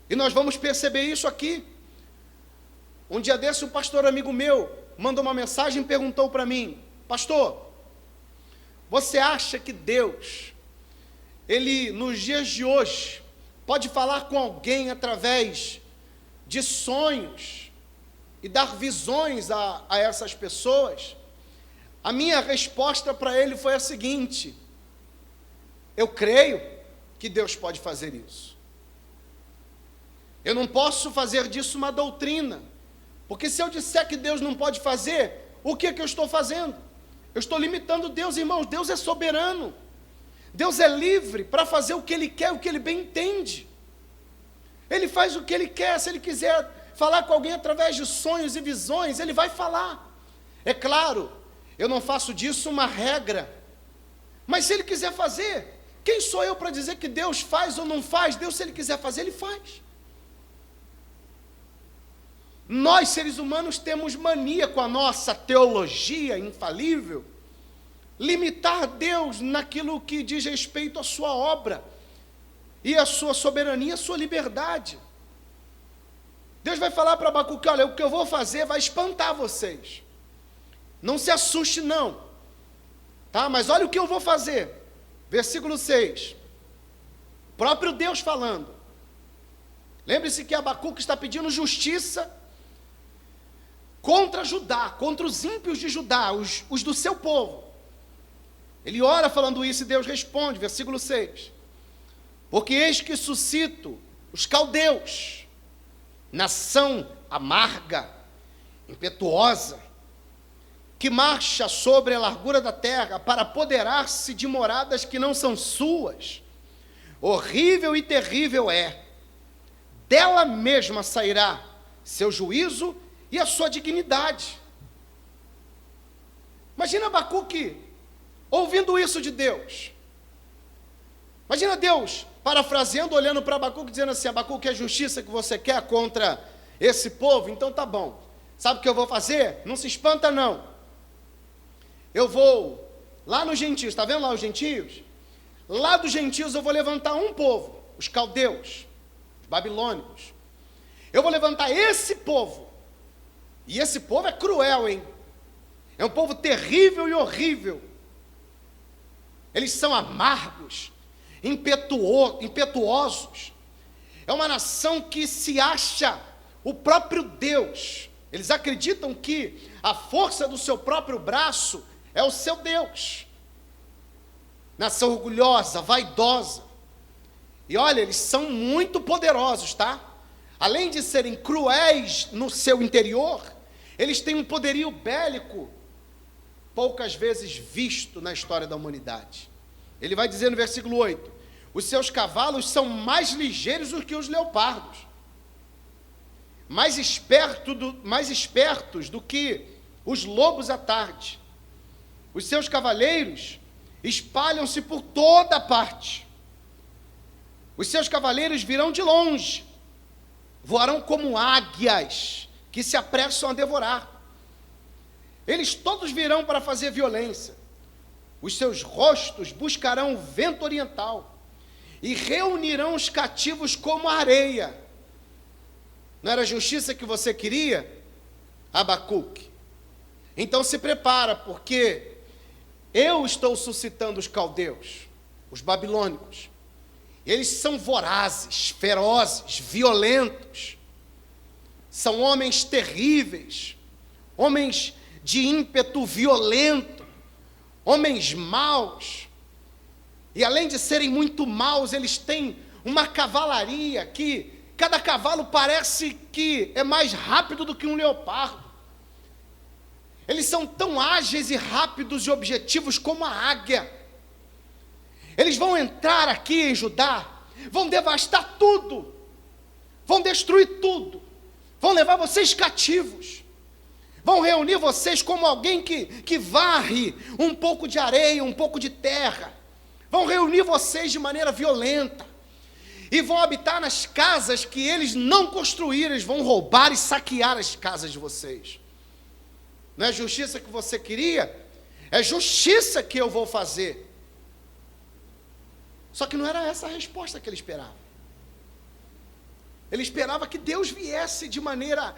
Speaker 2: E nós vamos perceber isso aqui. Um dia desse, um pastor amigo meu mandou uma mensagem e perguntou para mim: pastor, você acha que Deus, Ele nos dias de hoje, pode falar com alguém através de sonhos e dar visões a essas pessoas? A minha resposta para ele foi a seguinte: eu creio que Deus pode fazer isso. Eu não posso fazer disso uma doutrina, porque se eu disser que Deus não pode fazer, o que é que eu estou fazendo? Eu estou limitando Deus, irmãos. Deus é soberano, Deus é livre para fazer o que Ele quer, o que Ele bem entende. Ele faz o que Ele quer. Se Ele quiser falar com alguém através de sonhos e visões, Ele vai falar. É claro, eu não faço disso uma regra, mas se Ele quiser fazer, quem sou eu para dizer que Deus faz ou não faz? Deus, se Ele quiser fazer, Ele faz. Nós, seres humanos, temos mania com a nossa teologia infalível, limitar Deus naquilo que diz respeito à sua obra, e a sua soberania, a sua liberdade. Deus vai falar para Abacuque: olha, o que eu vou fazer vai espantar vocês. Não se assuste não, tá? Mas olha o que eu vou fazer. Versículo 6, próprio Deus falando. Lembre-se que Abacuque está pedindo justiça contra Judá, contra os ímpios de Judá, os do seu povo. Ele ora falando isso e Deus responde, versículo 6. Porque eis que suscito os caldeus, nação amarga, impetuosa, que marcha sobre a largura da terra para apoderar-se de moradas que não são suas. Horrível e terrível é, dela mesma sairá seu juízo e a sua dignidade. Imagina Abacuque ouvindo isso de Deus. Imagina Deus parafraseando, olhando para Abacuque, dizendo assim: Abacuque, é a justiça que você quer contra esse povo? Então tá bom. Sabe o que eu vou fazer? Não se espanta não. Eu vou lá nos gentios, está vendo lá os gentios? Lá dos gentios eu vou levantar um povo, os caldeus, os babilônicos. Eu vou levantar esse povo. E esse povo é cruel, hein? É um povo terrível e horrível. Eles são amargos, impetuosos. É uma nação que se acha o próprio Deus. Eles acreditam que a força do seu próprio braço é o seu Deus. Nação orgulhosa, vaidosa. E olha, eles são muito poderosos, tá? Além de serem cruéis no seu interior, eles têm um poderio bélico poucas vezes visto na história da humanidade. Ele vai dizer no versículo 8: os seus cavalos são mais ligeiros do que os leopardos, mais espertos do que os lobos à tarde. Os seus cavaleiros espalham-se por toda parte. Os seus cavaleiros virão de longe, voarão como águias que se apressam a devorar. Eles todos virão para fazer violência. Os seus rostos buscarão o vento oriental e reunirão os cativos como a areia. Não era a justiça que você queria, Abacuque? Então se prepara, porque eu estou suscitando os caldeus, os babilônicos. Eles são vorazes, ferozes, violentos. São homens terríveis, homens de ímpeto violento, homens maus. E além de serem muito maus, eles têm uma cavalaria que cada cavalo parece que é mais rápido do que um leopardo. Eles são tão ágeis e rápidos e objetivos como a águia. Eles vão entrar aqui em Judá, vão devastar tudo, vão destruir tudo, vão levar vocês cativos, vão reunir vocês como alguém que varre um pouco de areia, um pouco de terra, vão reunir vocês de maneira violenta, e vão habitar nas casas que eles não construíram. Eles vão roubar e saquear as casas de vocês. Não é justiça que você queria? É justiça que eu vou fazer. Só que não era essa a resposta que ele esperava. Ele esperava que Deus viesse de maneira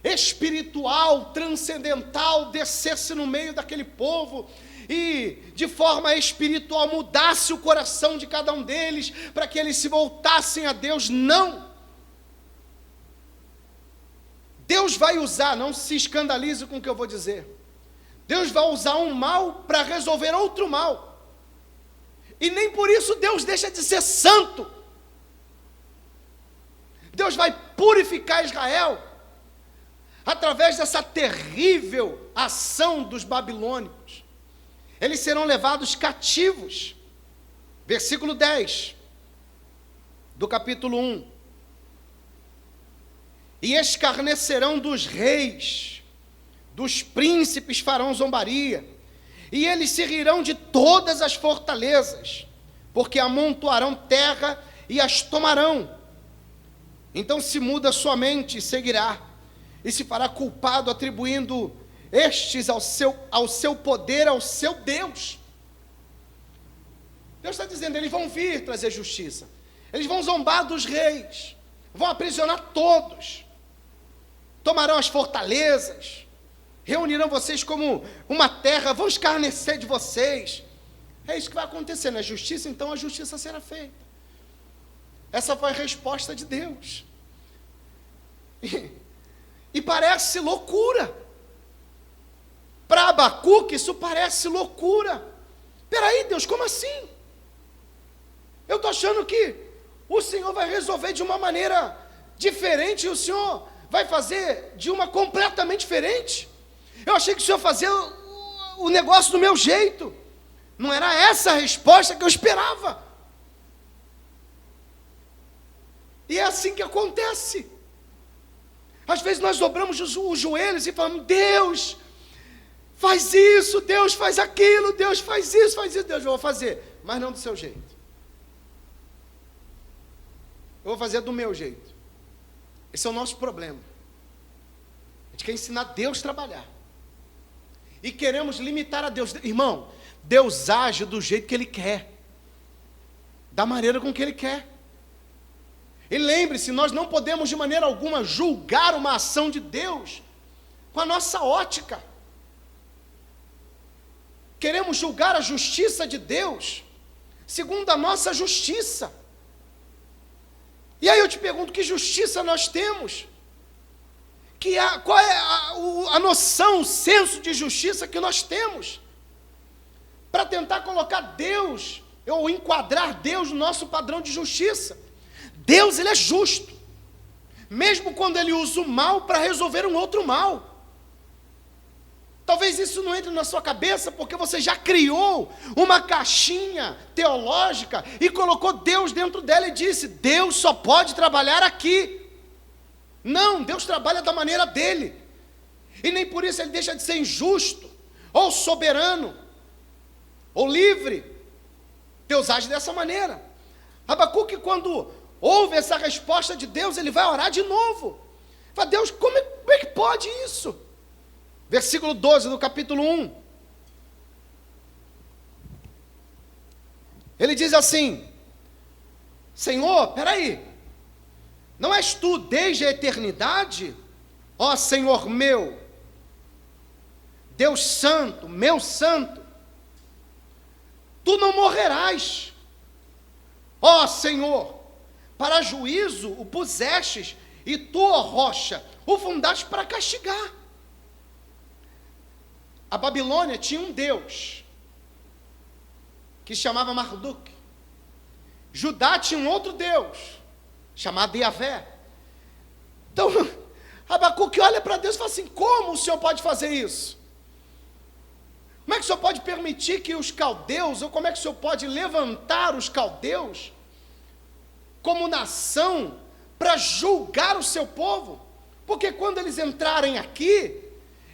Speaker 2: espiritual, transcendental, descesse no meio daquele povo e de forma espiritual mudasse o coração de cada um deles, para que eles se voltassem a Deus. Não! Deus vai usar, não se escandalize com o que eu vou dizer, Deus vai usar um mal para resolver outro mal. E nem por isso Deus deixa de ser santo. Deus vai purificar Israel através dessa terrível ação dos babilônicos. Eles serão levados cativos. Versículo 10 do capítulo 1. E escarnecerão dos reis, dos príncipes farão zombaria, e eles se rirão de todas as fortalezas, porque amontoarão terra e as tomarão. Então se muda sua mente e seguirá, e se fará culpado, atribuindo estes ao seu poder, ao seu Deus. Deus está dizendo, eles vão vir trazer justiça, eles vão zombar dos reis, vão aprisionar todos, tomarão as fortalezas, reunirão vocês como uma terra, vão escarnecer de vocês. É isso que vai acontecer na justiça, então a justiça será feita. Essa foi a resposta de Deus. E parece loucura. Para Abacuque isso parece loucura. Peraí, Deus, como assim? Eu estou achando que o Senhor vai resolver de uma maneira diferente, e o Senhor vai fazer de uma completamente diferente. Eu achei que o Senhor fazia o negócio do meu jeito. Não era essa a resposta que eu esperava. E é assim que acontece. Às vezes nós dobramos os joelhos e falamos, Deus, faz isso, Deus faz aquilo, Deus faz isso, Deus, eu vou fazer, mas não do seu jeito. Eu vou fazer do meu jeito. Esse é o nosso problema. A gente quer ensinar Deus a trabalhar. E queremos limitar a Deus. Irmão, Deus age do jeito que Ele quer, da maneira com que Ele quer. E lembre-se, nós não podemos de maneira alguma julgar uma ação de Deus com a nossa ótica. Queremos julgar a justiça de Deus segundo a nossa justiça. E aí eu te pergunto, que justiça nós temos? qual é a noção, o senso de justiça que nós temos para tentar colocar Deus, ou enquadrar Deus no nosso padrão de justiça. Deus, ele é justo, mesmo quando ele usa o mal para resolver um outro mal. Talvez isso não entre na sua cabeça, porque você já criou uma caixinha teológica e colocou Deus dentro dela e disse: Deus só pode trabalhar aqui. Não, Deus trabalha da maneira dele, e nem por isso ele deixa de ser injusto, ou soberano, ou livre. Deus age dessa maneira. Abacuque, quando ouve essa resposta de Deus, ele vai orar de novo. Fala: Deus, como é que pode isso? Versículo 12 do capítulo 1. Ele diz assim: Senhor, peraí, não és tu desde a eternidade, ó Senhor meu, Deus santo, meu santo, tu não morrerás, ó Senhor, para juízo o pusestes, e tu, ó rocha, o fundaste para castigar. A Babilônia tinha um Deus, que se chamava Marduk. Judá tinha um outro Deus, chamado Yahvé. Então, Abacuque olha para Deus e fala assim: como o Senhor pode fazer isso? Como é que o Senhor pode permitir que os caldeus, ou como é que o Senhor pode levantar os caldeus como nação para julgar o seu povo? Porque quando eles entrarem aqui,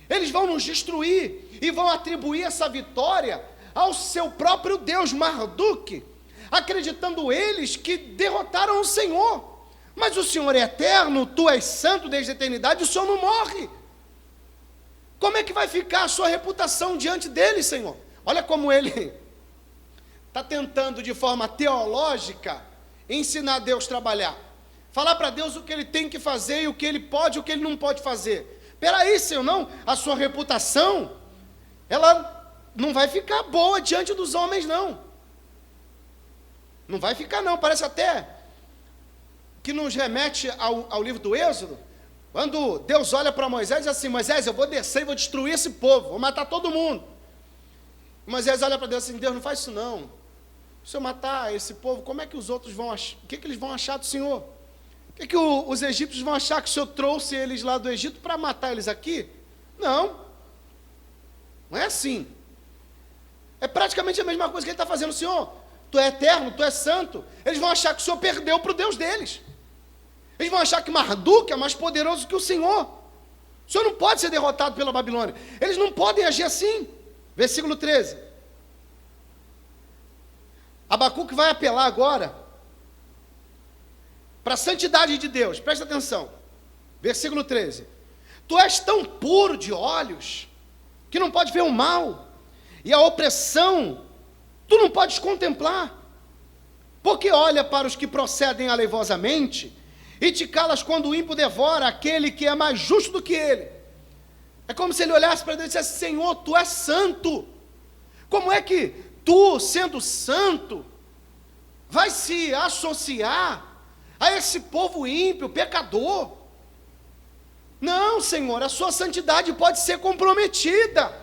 Speaker 2: eles vão nos destruir e vão atribuir essa vitória ao seu próprio Deus, Marduk, acreditando eles que derrotaram o Senhor. Mas o Senhor é eterno, tu és santo desde a eternidade, o Senhor não morre. Como é que vai ficar a sua reputação diante dele, Senhor? Olha como ele está tentando, de forma teológica, ensinar Deus a trabalhar. Falar para Deus o que ele tem que fazer, e o que ele pode e o que ele não pode fazer. Peraí, Senhor, não, a sua reputação, ela não vai ficar boa diante dos homens, não. Não vai ficar, não. Parece até que nos remete ao livro do Êxodo, quando Deus olha para Moisés e diz assim: Moisés, eu vou descer e vou destruir esse povo, vou matar todo mundo. E Moisés olha para Deus assim: Deus, não faz isso não. Se eu matar esse povo, como é que os outros vão achar? O que eles vão achar do Senhor? O que os egípcios vão achar que o Senhor trouxe eles lá do Egito para matar eles aqui? Não. Não é assim. É praticamente a mesma coisa que ele está fazendo. Senhor, tu é eterno, tu é santo. Eles vão achar que o Senhor perdeu para o Deus deles. Eles vão achar que Marduk é mais poderoso que o Senhor. O Senhor não pode ser derrotado pela Babilônia. Eles não podem agir assim. Versículo 13. Abacuque vai apelar agora para a santidade de Deus. Presta atenção. Versículo 13. Tu és tão puro de olhos que não pode ver o mal, e a opressão tu não podes contemplar, porque olha para os que procedem aleivosamente e te calas quando o ímpio devora aquele que é mais justo do que ele. É como se ele olhasse para Deus e dissesse: Senhor, tu és santo. Como é que tu, sendo santo, vai se associar a esse povo ímpio, pecador? Não, Senhor, a sua santidade pode ser comprometida.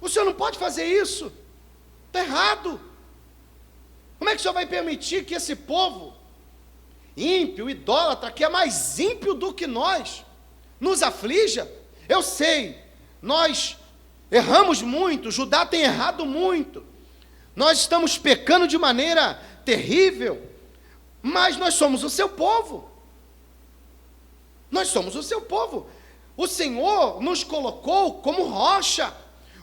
Speaker 2: O Senhor não pode fazer isso. Está errado. Como é que o Senhor vai permitir que esse povo ímpio, idólatra, que é mais ímpio do que nós, nos aflija? Eu sei, nós erramos muito, Judá tem errado muito, nós estamos pecando de maneira terrível, mas nós somos o seu povo. Nós somos o seu povo. O Senhor nos colocou como rocha.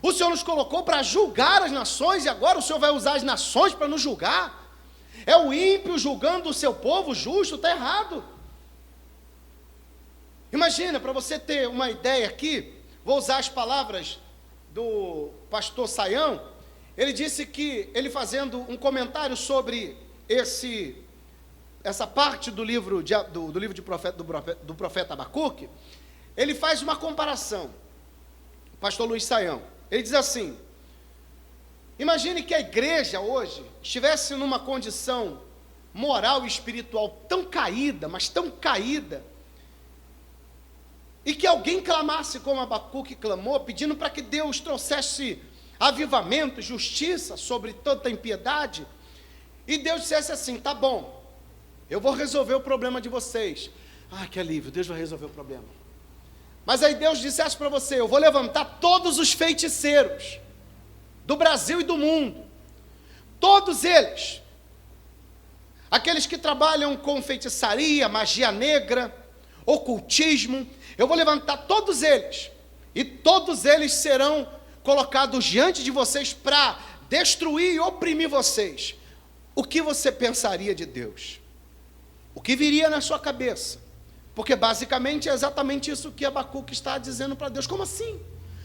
Speaker 2: O Senhor nos colocou para julgar as nações, e agora o Senhor vai usar as nações para nos julgar. É o ímpio julgando o seu povo justo, está errado. Imagina, para você ter uma ideia aqui, vou usar as palavras do pastor Saião. Ele disse que, ele fazendo um comentário sobre essa parte do livro do profeta Abacuque, ele faz uma comparação, o pastor Luiz Saião. Ele diz assim: imagine que a igreja hoje estivesse numa condição moral e espiritual tão caída, mas tão caída, e que alguém clamasse como Abacuque clamou, pedindo para que Deus trouxesse avivamento, justiça sobre tanta impiedade, e Deus dissesse assim: tá bom, eu vou resolver o problema de vocês. Ah, que alívio, Deus vai resolver o problema. Mas aí Deus dissesse para você: eu vou levantar todos os feiticeiros do Brasil e do mundo, todos eles, aqueles que trabalham com feitiçaria, magia negra, ocultismo, eu vou levantar todos eles, e todos eles serão colocados diante de vocês para destruir e oprimir vocês. O que você pensaria de Deus? O que viria na sua cabeça? Porque basicamente é exatamente isso que Abacuque está dizendo para Deus. Como assim?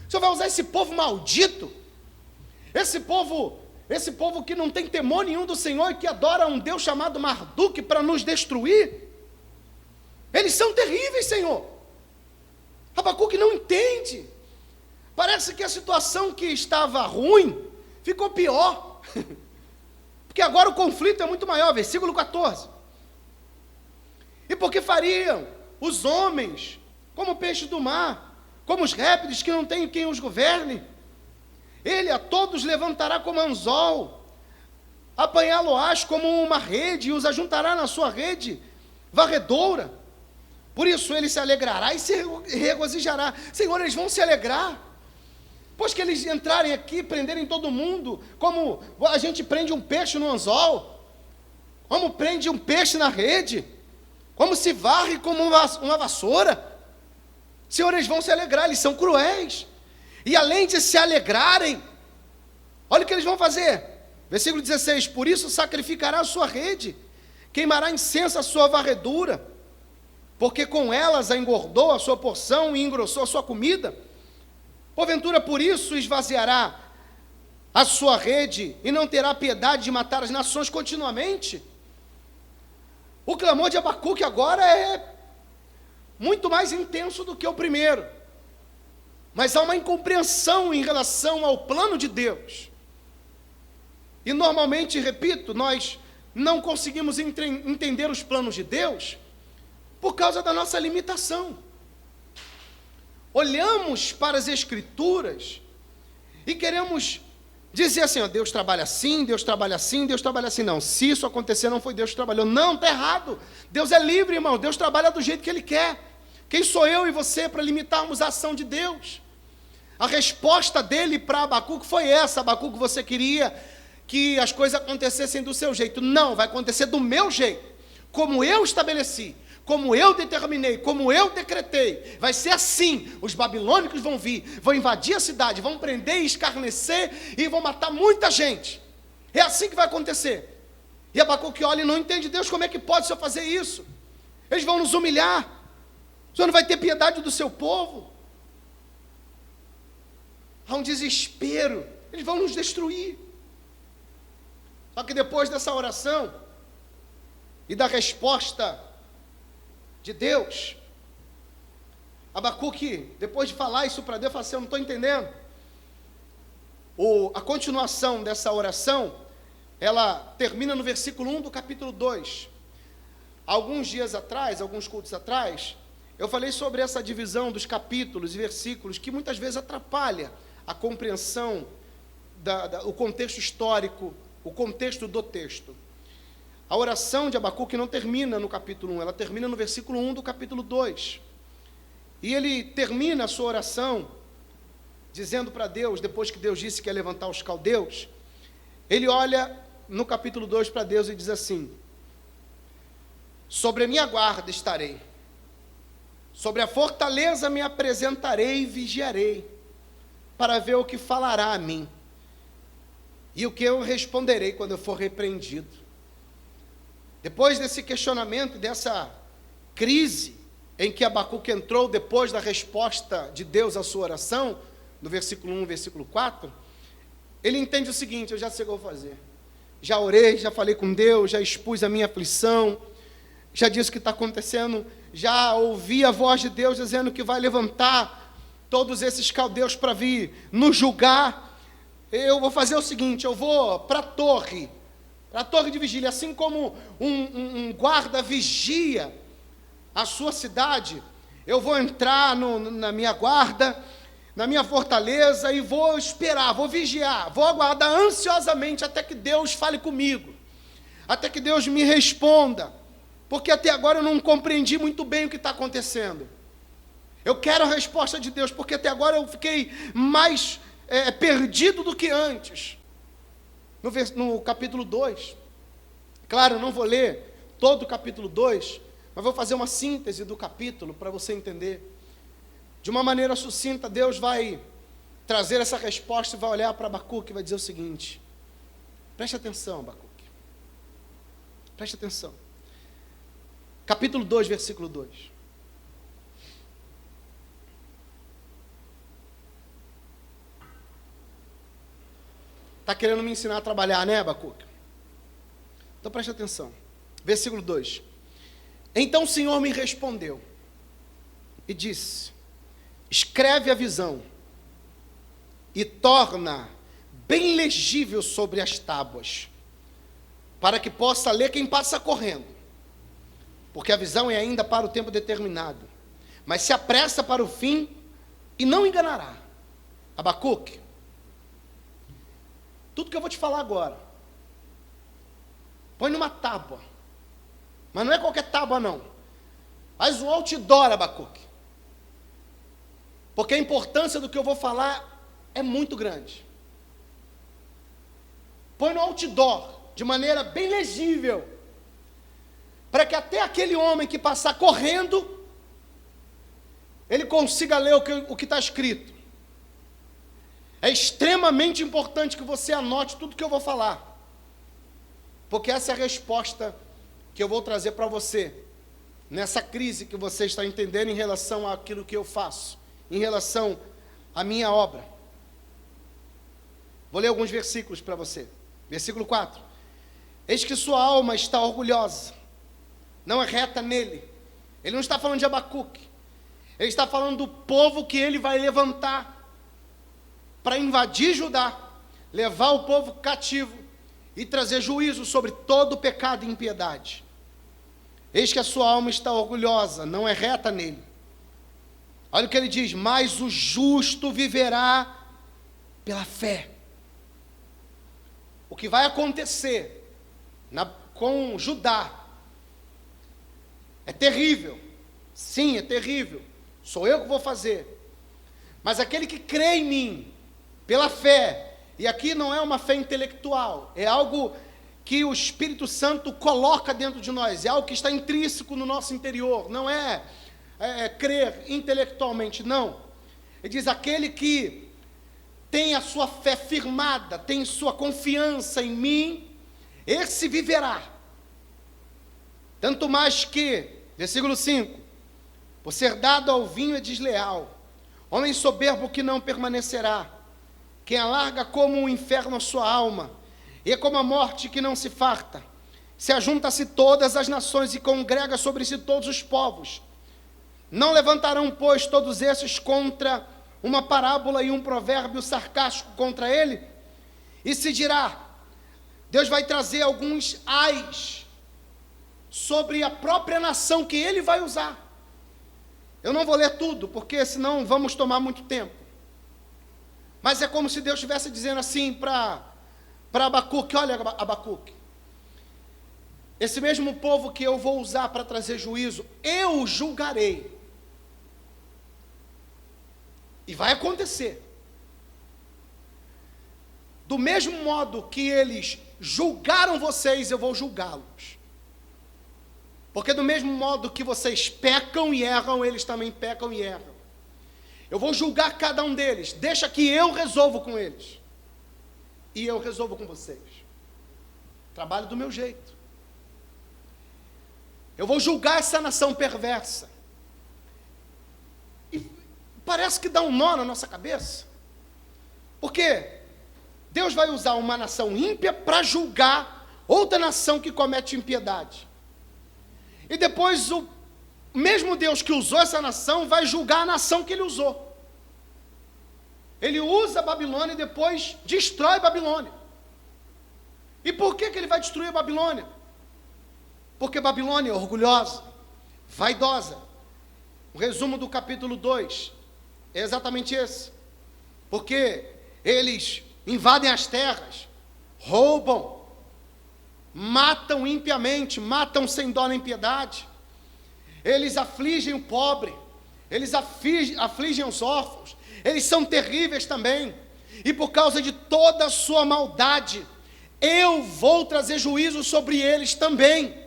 Speaker 2: O Senhor vai usar esse povo maldito? Esse povo que não tem temor nenhum do Senhor e que adora um Deus chamado Marduk para nos destruir? Eles são terríveis, Senhor. Abacuque não entende. Parece que a situação que estava ruim ficou pior. Porque agora o conflito é muito maior. Versículo 14. E porque fariam os homens como peixes do mar, como os répteis que não têm quem os governe? Ele a todos levantará como anzol, apanhá-lo-ás como uma rede, e os ajuntará na sua rede varredora. Por isso ele se alegrará e se regozijará. Senhor, eles vão se alegrar, pois que eles entrarem aqui, prenderem todo mundo, como a gente prende um peixe no anzol, como prende um peixe na rede, como se varre como uma vassoura. Senhor, eles vão se alegrar, eles são cruéis. E além de se alegrarem, olha o que eles vão fazer. Versículo 16: por isso sacrificará a sua rede, queimará incenso a sua varredura, porque com elas a engordou a sua porção e engrossou a sua comida. Porventura por isso esvaziará a sua rede e não terá piedade de matar as nações continuamente. O clamor de Abacuque agora é muito mais intenso do que o primeiro, mas há uma incompreensão em relação ao plano de Deus. E normalmente, repito, nós não conseguimos entender os planos de Deus por causa da nossa limitação. Olhamos para as Escrituras e queremos dizer assim: ó, Deus trabalha assim, Deus trabalha assim, Deus trabalha assim. Não, se isso acontecer, não foi Deus que trabalhou. Não, está errado. Deus é livre, irmão. Deus trabalha do jeito que Ele quer. Quem sou eu e você para limitarmos a ação de Deus? A resposta dele para Abacuque foi essa: Abacuque, você queria que as coisas acontecessem do seu jeito. Não, vai acontecer do meu jeito, como eu estabeleci, como eu determinei, como eu decretei. Vai ser assim. Os babilônicos vão vir, vão invadir a cidade, vão prender e escarnecer e vão matar muita gente. É assim que vai acontecer. E Abacuque olha e não entende: Deus, como é que pode o Senhor fazer isso? Eles vão nos humilhar. O Senhor não vai ter piedade do seu povo. Há um desespero, eles vão nos destruir. Só que depois dessa oração e da resposta de Deus, Abacuque, depois de falar isso para Deus, fala assim: eu não estou entendendo. A continuação dessa oração, ela termina no versículo 1 do capítulo 2. Alguns dias atrás, alguns cultos atrás, eu falei sobre essa divisão dos capítulos e versículos que muitas vezes atrapalha a compreensão, o contexto histórico, o contexto do texto. A oração de Abacuque não termina no capítulo 1, ela termina no versículo 1 do capítulo 2. E ele termina a sua oração dizendo para Deus, depois que Deus disse que ia levantar os caldeus, ele olha no capítulo 2 para Deus e diz assim: sobre a minha guarda estarei, sobre a fortaleza me apresentarei e vigiarei, para ver o que falará a mim, e o que eu responderei quando eu for repreendido. Depois desse questionamento, dessa crise em que Abacuque entrou depois da resposta de Deus à sua oração, no versículo 1, versículo 4, ele entende o seguinte: eu já sei o que eu vou fazer. Já orei, já falei com Deus, já expus a minha aflição, já disse o que está acontecendo, já ouvi a voz de Deus dizendo que vai levantar todos esses caldeus para vir nos julgar. Eu vou fazer o seguinte: eu vou para a torre de vigília, assim como um guarda vigia a sua cidade, eu vou entrar na minha guarda, na minha fortaleza e vou esperar, vou vigiar, vou aguardar ansiosamente até que Deus fale comigo, até que Deus me responda, porque até agora eu não compreendi muito bem o que está acontecendo. Eu quero a resposta de Deus, porque até agora eu fiquei mais perdido do que antes. No capítulo 2, claro, eu não vou ler todo o capítulo 2, mas vou fazer uma síntese do capítulo para você entender. De uma maneira sucinta, Deus vai trazer essa resposta e vai olhar para Abacuque e vai dizer o seguinte: preste atenção, Abacuque, preste atenção. Capítulo 2, versículo 2. Está querendo me ensinar a trabalhar, né, Abacuque? Então preste atenção. Versículo 2. Então o Senhor me respondeu e disse: escreve a visão e torna bem legível sobre as tábuas, para que possa ler quem passa correndo, porque a visão é ainda para o tempo determinado, mas se apressa para o fim e não enganará. Abacuque, tudo que eu vou te falar agora, põe numa tábua, mas não é qualquer tábua não, faz um outdoor, Abacuque, porque a importância do que eu vou falar é muito grande. Põe no outdoor, de maneira bem legível, para que até aquele homem que passar correndo, ele consiga ler o que está escrito. É extremamente importante que você anote tudo que eu vou falar, porque essa é a resposta que eu vou trazer para você, nessa crise que você está entendendo em relação àquilo que eu faço, em relação à minha obra. Vou ler alguns versículos para você. Versículo 4. Eis que sua alma está orgulhosa, não é reta nele. Ele não está falando de Abacuque, ele está falando do povo que ele vai levantar para invadir Judá, levar o povo cativo e trazer juízo sobre todo o pecado e impiedade. Eis que a sua alma está orgulhosa, não é reta nele. Olha o que ele diz: mas o justo viverá pela fé. O que vai acontecer com Judá é terrível. Sim, é terrível. Sou eu que vou fazer. Mas aquele que crê em mim, pela fé, e aqui não é uma fé intelectual, é algo que o Espírito Santo coloca dentro de nós, é algo que está intrínseco no nosso interior, não é crer intelectualmente, não. Ele diz: aquele que tem a sua fé firmada, tem sua confiança em mim, esse viverá. Tanto mais que, versículo 5, por ser dado ao vinho é desleal, homem soberbo que não permanecerá, quem alarga como o inferno a sua alma, e é como a morte que não se farta, se ajunta-se todas as nações e congrega sobre si todos os povos. Não levantarão, pois, todos esses contra uma parábola e um provérbio sarcástico contra ele? E se dirá, Deus vai trazer alguns ais sobre a própria nação que ele vai usar. Eu não vou ler tudo, porque senão vamos tomar muito tempo. Mas é como se Deus estivesse dizendo assim para Abacuque: olha, Abacuque, esse mesmo povo que eu vou usar para trazer juízo, eu julgarei. E vai acontecer. Do mesmo modo que eles julgaram vocês, eu vou julgá-los. Porque do mesmo modo que vocês pecam e erram, eles também pecam e erram. Eu vou julgar cada um deles. Deixa que eu resolvo com eles. E eu resolvo com vocês. Trabalho do meu jeito. Eu vou julgar essa nação perversa. E parece que dá um nó na nossa cabeça. Porque Deus vai usar uma nação ímpia para julgar outra nação que comete impiedade. E depois o mesmo Deus que usou essa nação vai julgar a nação que ele usou. Ele usa a Babilônia e depois destrói a Babilônia. E por que ele vai destruir a Babilônia? Porque Babilônia é orgulhosa, vaidosa. O resumo do capítulo 2 é exatamente esse. Porque eles invadem as terras, roubam, matam impiamente, matam sem dó nem piedade. Eles afligem o pobre, eles afligem os órfãos, eles são terríveis também. E por causa de toda a sua maldade, eu vou trazer juízo sobre eles também.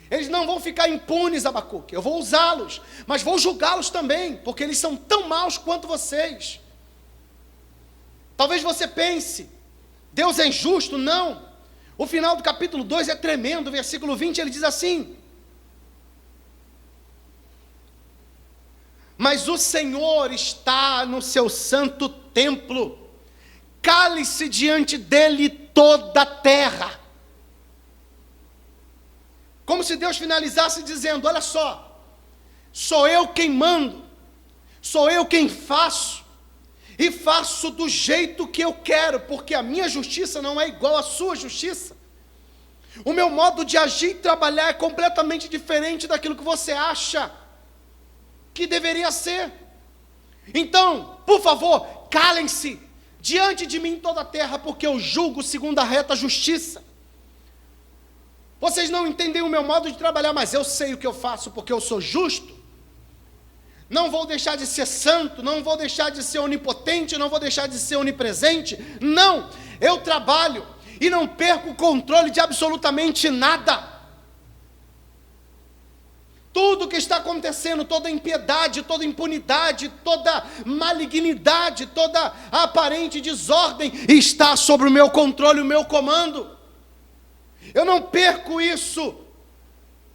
Speaker 2: Eles não vão ficar impunes, Abacuque, eu vou usá-los, mas vou julgá-los também, porque eles são tão maus quanto vocês. Talvez você pense, Deus é injusto? Não. O final do capítulo 2 é tremendo, versículo 20, ele diz assim: mas o Senhor está no seu santo templo, cale-se diante dele toda a terra. Como se Deus finalizasse dizendo: olha só, sou eu quem mando, sou eu quem faço, e faço do jeito que eu quero, porque a minha justiça não é igual à sua justiça. O meu modo de agir e trabalhar é completamente diferente daquilo que você acha que deveria ser. Então, por favor, calem-se diante de mim toda a terra, porque eu julgo segundo a reta justiça. Vocês não entendem o meu modo de trabalhar, mas eu sei o que eu faço, porque eu sou justo. Não vou deixar de ser santo, não vou deixar de ser onipotente, não vou deixar de ser onipresente. Não, eu trabalho e não perco o controle de absolutamente nada. Tudo que está acontecendo, toda impiedade, toda impunidade, toda malignidade, toda aparente desordem, está sobre o meu controle, o meu comando. Eu não perco isso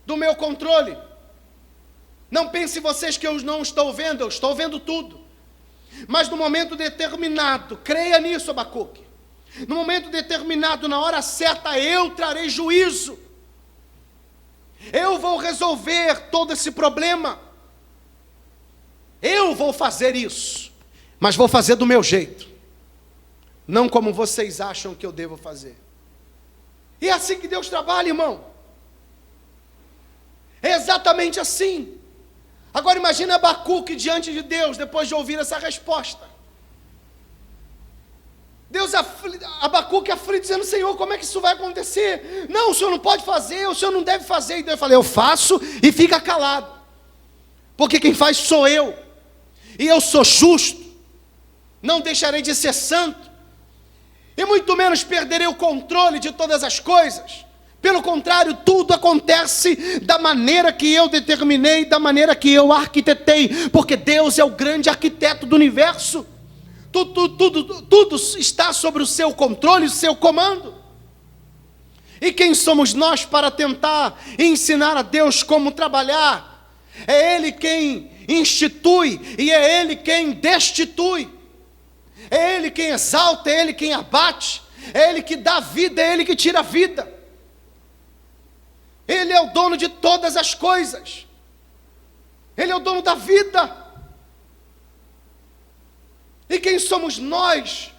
Speaker 2: do meu controle. Não pense vocês que eu não estou vendo, eu estou vendo tudo. Mas no momento determinado, creia nisso, Abacuque, no momento determinado, na hora certa, eu trarei juízo. Eu vou resolver todo esse problema. Eu vou fazer isso, mas vou fazer do meu jeito, não como vocês acham que eu devo fazer. E é assim que Deus trabalha, irmão. É exatamente assim. Agora imagine Abacuque diante de Deus, depois de ouvir essa resposta. Abacuque aflito, dizendo: Senhor, como é que isso vai acontecer? Não, o Senhor não pode fazer, o Senhor não deve fazer. E Deus fala: eu faço e fica calado, porque quem faz sou eu, e eu sou justo, não deixarei de ser santo, e muito menos perderei o controle de todas as coisas. Pelo contrário, tudo acontece da maneira que eu determinei, da maneira que eu arquitetei, porque Deus é o grande arquiteto do universo. Tudo está sobre o seu controle, o seu comando. E quem somos nós para tentar ensinar a Deus como trabalhar? É Ele quem institui e é Ele quem destitui. É Ele quem exalta, é Ele quem abate, é Ele que dá vida, é Ele que tira a vida. Ele é o dono de todas as coisas. Ele é o dono da vida. E quem somos nós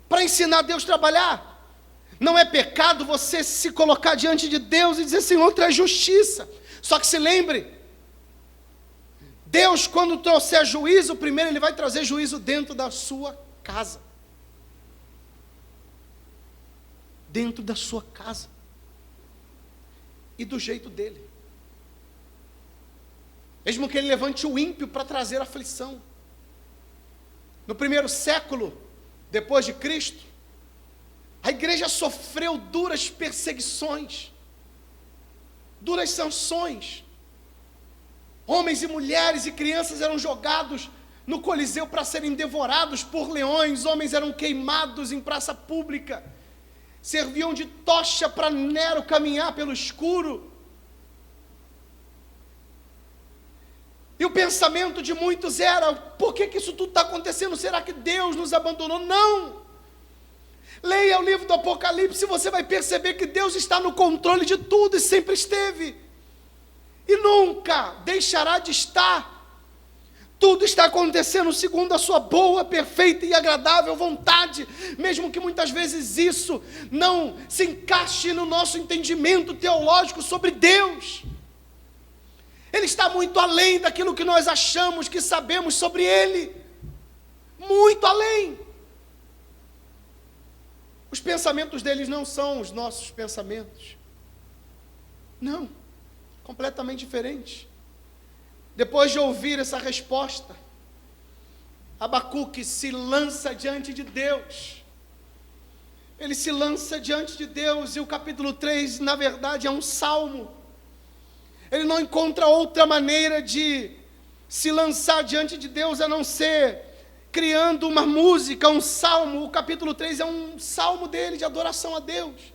Speaker 2: para ensinar Deus a trabalhar? Não é pecado você se colocar diante de Deus e dizer: Senhor, traz justiça. Só que se lembre, Deus, quando trouxer juízo, primeiro Ele vai trazer juízo dentro da sua casa. Dentro da sua casa. E do jeito dele. Mesmo que Ele levante o ímpio para trazer aflição. No primeiro século, depois de Cristo, a igreja sofreu duras perseguições, duras sanções. Homens e mulheres e crianças eram jogados no Coliseu para serem devorados por leões, homens eram queimados em praça pública, serviam de tocha para Nero caminhar pelo escuro. E o pensamento de muitos era: por que isso tudo está acontecendo? Será que Deus nos abandonou? Não! Leia o livro do Apocalipse, você vai perceber que Deus está no controle de tudo e sempre esteve. E nunca deixará de estar. Tudo está acontecendo segundo a sua boa, perfeita e agradável vontade, mesmo que muitas vezes isso não se encaixe no nosso entendimento teológico sobre Deus. Ele está muito além daquilo que nós achamos que sabemos sobre Ele. Muito além. Os pensamentos deles não são os nossos pensamentos. Não. Completamente diferentes. Depois de ouvir essa resposta, Abacuque se lança diante de Deus. Ele se lança diante de Deus, e o capítulo 3, na verdade, é um salmo. Ele não encontra outra maneira de se lançar diante de Deus, a não ser criando uma música, um salmo. O capítulo 3 é um salmo dele, de adoração a Deus.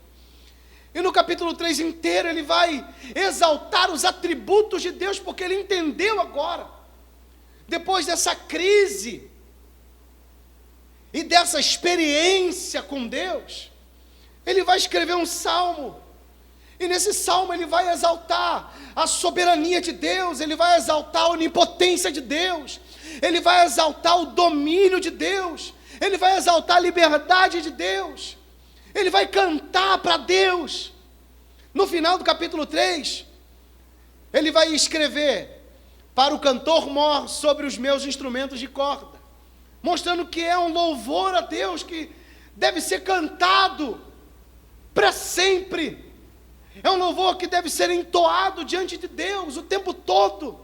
Speaker 2: E no capítulo 3 inteiro, ele vai exaltar os atributos de Deus, porque ele entendeu agora, depois dessa crise, e dessa experiência com Deus, ele vai escrever um salmo, e nesse salmo ele vai exaltar a soberania de Deus, ele vai exaltar a onipotência de Deus, ele vai exaltar o domínio de Deus, ele vai exaltar a liberdade de Deus, ele vai cantar para Deus. No final do capítulo 3, ele vai escrever: para o cantor mor sobre os meus instrumentos de corda, mostrando que é um louvor a Deus que deve ser cantado para sempre. É um louvor que deve ser entoado diante de Deus o tempo todo,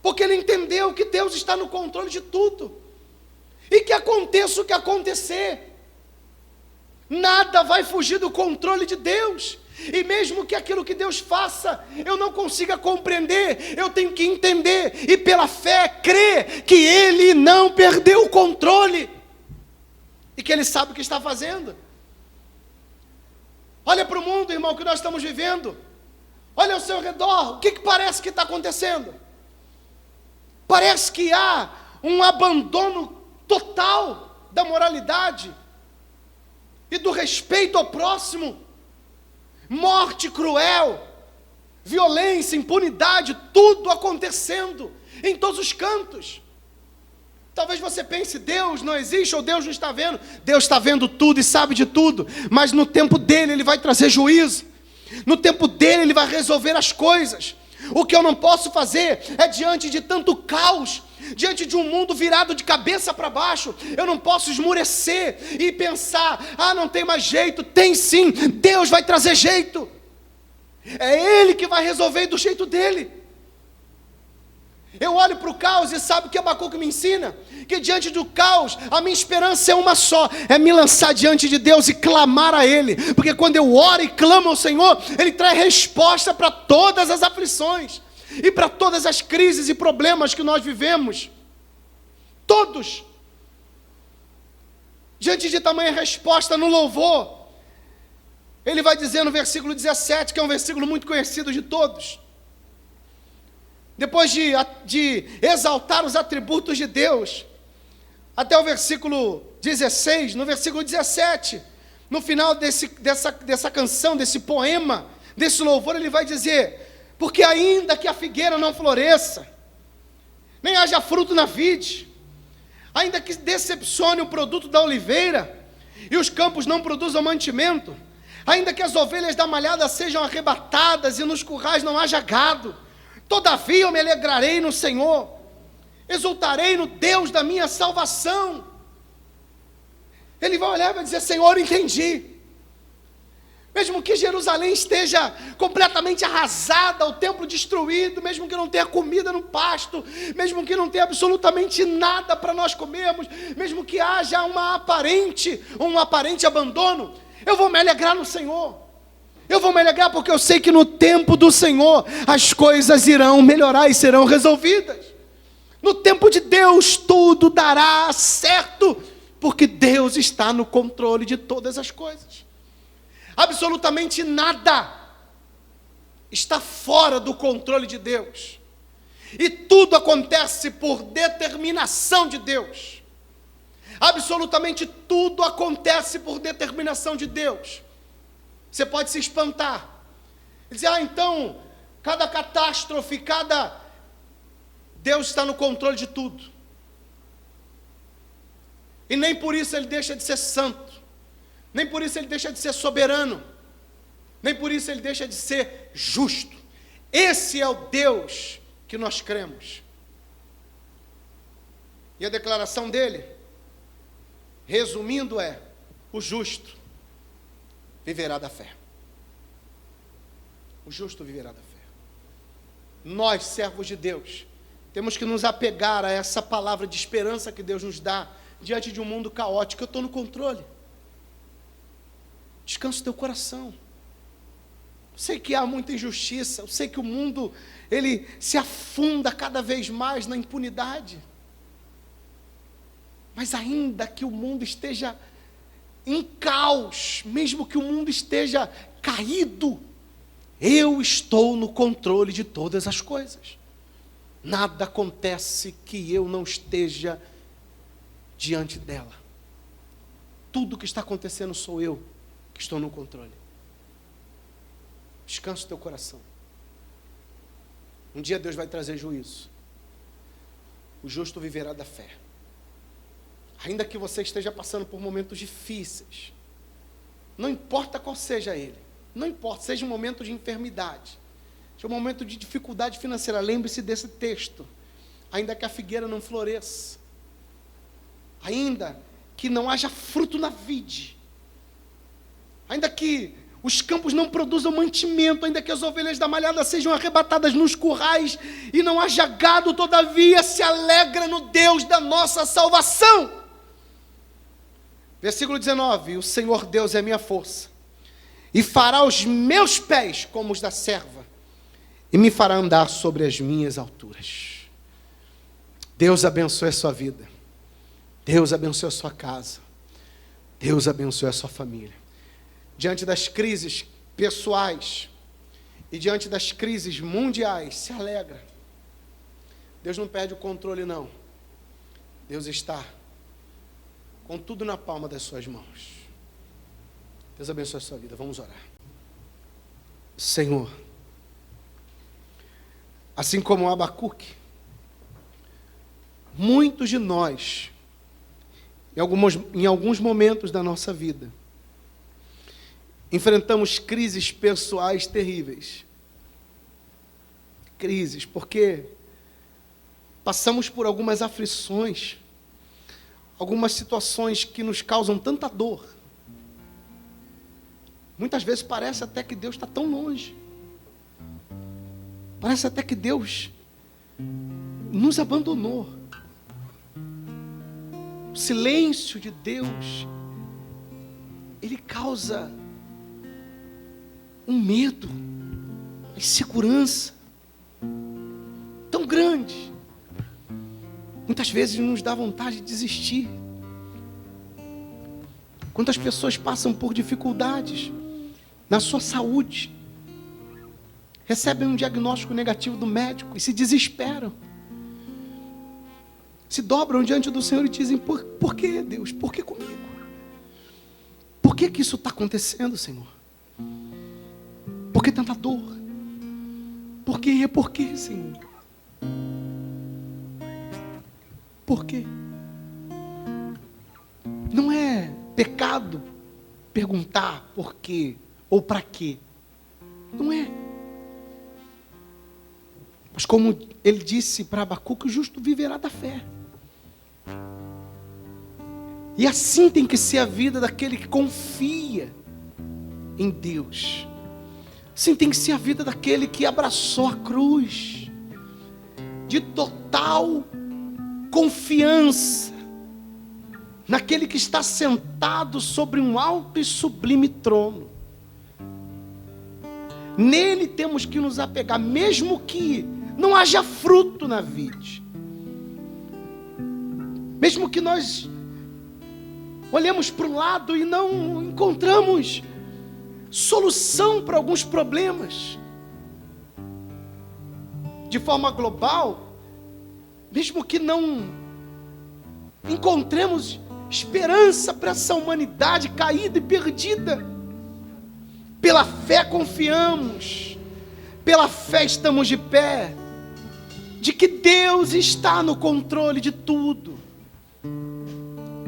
Speaker 2: porque ele entendeu que Deus está no controle de tudo, e que aconteça o que acontecer, nada vai fugir do controle de Deus. E mesmo que aquilo que Deus faça eu não consiga compreender, eu tenho que entender e pela fé crer que Ele não perdeu o controle e que Ele sabe o que está fazendo. Olha para o mundo, irmão, que nós estamos vivendo. Olha ao seu redor, o que parece que está acontecendo? Parece que há um abandono total da moralidade e do respeito ao próximo. Morte cruel, violência, impunidade, tudo acontecendo em todos os cantos. Talvez você pense: Deus não existe, ou Deus não está vendo. Deus está vendo tudo e sabe de tudo, mas no tempo dele Ele vai trazer juízo, no tempo dele Ele vai resolver as coisas. O que eu não posso fazer é, diante de tanto caos, diante de um mundo virado de cabeça para baixo, eu não posso esmurecer e pensar: ah, não tem mais jeito. Tem sim, Deus vai trazer jeito, é Ele que vai resolver do jeito dele. Eu olho para o caos e sabe o que Abacuque me ensina? Que diante do caos, a minha esperança é uma só: é me lançar diante de Deus e clamar a Ele, porque quando eu oro e clamo ao Senhor, Ele traz resposta para todas as aflições, e para todas as crises e problemas que nós vivemos, todos. Diante de tamanha resposta no louvor, ele vai dizer no versículo 17, que é um versículo muito conhecido de todos, depois de exaltar os atributos de Deus, até o versículo 16, no versículo 17, no final dessa canção, desse poema, desse louvor, ele vai dizer: porque ainda que a figueira não floresça, nem haja fruto na vide, ainda que decepcione o produto da oliveira, e os campos não produzam mantimento, ainda que as ovelhas da malhada sejam arrebatadas, e nos currais não haja gado, todavia eu me alegrarei no Senhor, exultarei no Deus da minha salvação. Ele vai olhar e vai dizer: Senhor, entendi. Mesmo que Jerusalém esteja completamente arrasada, o templo destruído, mesmo que não tenha comida no pasto, mesmo que não tenha absolutamente nada para nós comermos, mesmo que haja um aparente abandono, eu vou me alegrar no Senhor. Eu vou me alegrar porque eu sei que no tempo do Senhor as coisas irão melhorar e serão resolvidas. No tempo de Deus tudo dará certo, porque Deus está no controle de todas as coisas. Absolutamente nada está fora do controle de Deus. E tudo acontece por determinação de Deus. Absolutamente tudo acontece por determinação de Deus. Você pode se espantar e dizer: ah, então, cada catástrofe, Deus está no controle de tudo. E nem por isso Ele deixa de ser santo, nem por isso Ele deixa de ser soberano, nem por isso Ele deixa de ser justo. Esse é o Deus que nós cremos. E a declaração dele, resumindo, é: o justo viverá da fé. O justo viverá da fé. Nós, servos de Deus, temos que nos apegar a essa palavra de esperança que Deus nos dá diante de um mundo caótico. Eu estou no controle. Descansa o teu coração. Eu sei que há muita injustiça, eu sei que o mundo, ele se afunda cada vez mais na impunidade. Mas ainda que o mundo esteja em caos, mesmo que o mundo esteja caído, eu estou no controle de todas as coisas. Nada acontece que eu não esteja diante dela. Tudo que está acontecendo sou eu que estou no controle. Descansa o teu coração. Um dia Deus vai trazer juízo. O justo viverá da fé. Ainda que você esteja passando por momentos difíceis, não importa qual seja ele, não importa, seja um momento de enfermidade, seja um momento de dificuldade financeira, lembre-se desse texto. Ainda que a figueira não floresça, ainda que não haja fruto na vide, ainda que os campos não produzam mantimento, ainda que as ovelhas da malhada sejam arrebatadas nos currais e não haja gado, todavia se alegra no Deus da nossa salvação. Versículo 19: o Senhor Deus é minha força, e fará os meus pés como os da serva, e me fará andar sobre as minhas alturas. Deus abençoe a sua vida, Deus abençoe a sua casa, Deus abençoe a sua família. Diante das crises pessoais e diante das crises mundiais, se alegra. Deus não perde o controle, não. Deus está com tudo na palma das suas mãos. Deus abençoe a sua vida. Vamos orar. Senhor, assim como Abacuque, muitos de nós, em alguns momentos da nossa vida, enfrentamos crises pessoais terríveis. Crises, porque passamos por algumas aflições, algumas situações que nos causam tanta dor. Muitas vezes parece até que Deus está tão longe. Parece até que Deus nos abandonou. O silêncio de Deus, ele causa um medo, uma insegurança tão grande. Muitas vezes nos dá vontade de desistir. Quantas pessoas passam por dificuldades na sua saúde, recebem um diagnóstico negativo do médico e se desesperam, se dobram diante do Senhor e dizem: por que, Deus? Por que comigo? Por que isso está acontecendo, Senhor? Por que tanta dor? Por que, Senhor? Por quê? Não é pecado perguntar por quê ou para quê. Não é. Mas como ele disse para Abacuque, o justo viverá da fé. E assim tem que ser a vida daquele que confia em Deus. Assim tem que ser a vida daquele que abraçou a cruz, de total confiança naquele que está sentado sobre um alto e sublime trono. Nele temos que nos apegar, mesmo que não haja fruto na vide, mesmo que nós olhemos para o lado e não encontramos solução para alguns problemas. De forma global, mesmo que não encontremos esperança para essa humanidade caída e perdida, pela fé confiamos, pela fé estamos de pé, de que Deus está no controle de tudo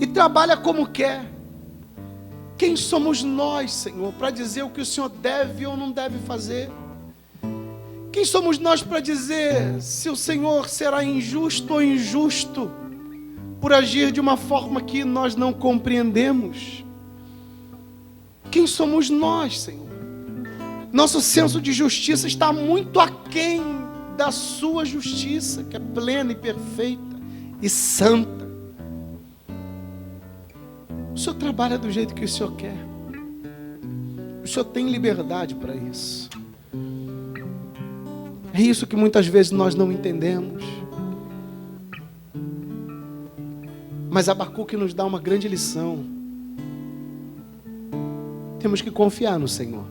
Speaker 2: e trabalha como quer. Quem somos nós, Senhor, para dizer o que o Senhor deve ou não deve fazer? Quem somos nós para dizer se o Senhor será injusto ou injusto por agir de uma forma que nós não compreendemos? Quem somos nós, Senhor? Nosso senso de justiça está muito aquém da sua justiça, que é plena e perfeita e santa. O Senhor trabalha do jeito que o Senhor quer. O Senhor tem liberdade para isso. É isso que muitas vezes nós não entendemos. Mas Abacuque nos dá uma grande lição. Temos que confiar no Senhor.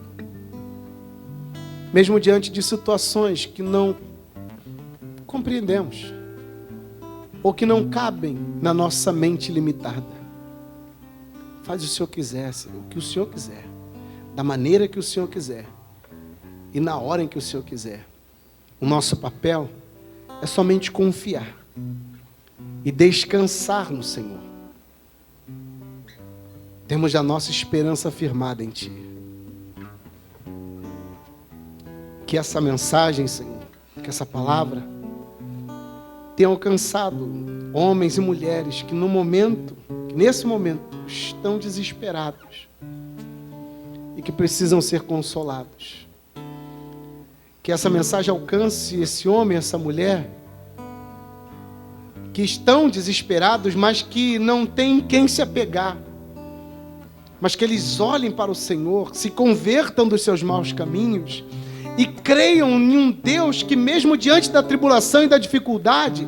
Speaker 2: Mesmo diante de situações que não compreendemos, ou que não cabem na nossa mente limitada. Faz o Senhor quiser, Senhor, o que o Senhor quiser, da maneira que o Senhor quiser, e na hora em que o Senhor quiser. O nosso papel é somente confiar e descansar no Senhor. Temos a nossa esperança firmada em Ti. Que essa mensagem, Senhor, que essa palavra tenha alcançado homens e mulheres que nesse momento estão desesperados e que precisam ser consolados. Que essa mensagem alcance esse homem, essa mulher que estão desesperados, mas que não têm quem se apegar, mas que eles olhem para o Senhor, se convertam dos seus maus caminhos e creiam em um Deus que mesmo diante da tribulação e da dificuldade,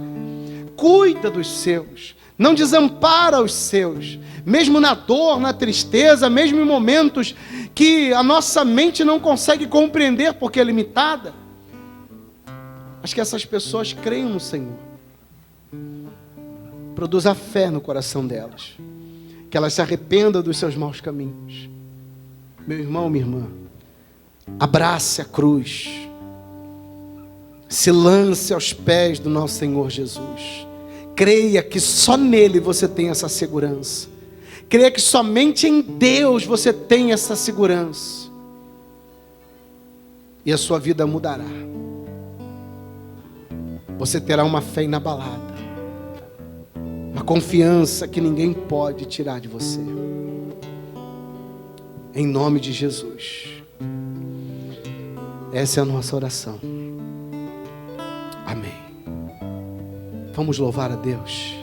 Speaker 2: cuida dos seus, não desampara os seus, mesmo na dor, na tristeza, mesmo em momentos que a nossa mente não consegue compreender porque é limitada. Mas que essas pessoas creiam no Senhor. Produza fé no coração delas. Que elas se arrependam dos seus maus caminhos. Meu irmão, minha irmã, abrace a cruz. Se lance aos pés do nosso Senhor Jesus. Creia que só nele você tem essa segurança. Creia que somente em Deus você tem essa segurança. E a sua vida mudará. Você terá uma fé inabalada. Uma confiança que ninguém pode tirar de você. Em nome de Jesus. Essa é a nossa oração. Amém. Vamos louvar a Deus.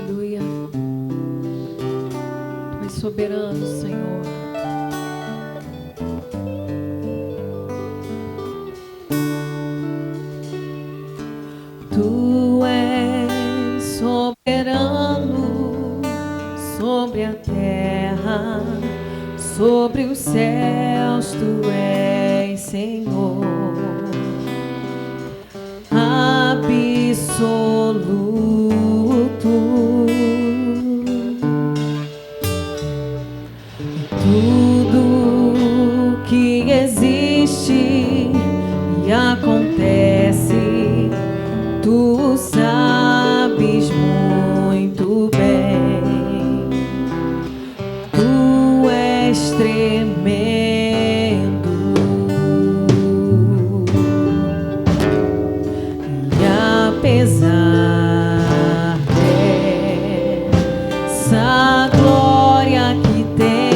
Speaker 3: Aleluia. Tu és soberano, Senhor. Tu és soberano sobre a terra, sobre os céus, tu és Senhor, absoluto. Tudo que existe e acontece, tu sabes muito bem. Tu és tremendo e apesar dessa glória que tens,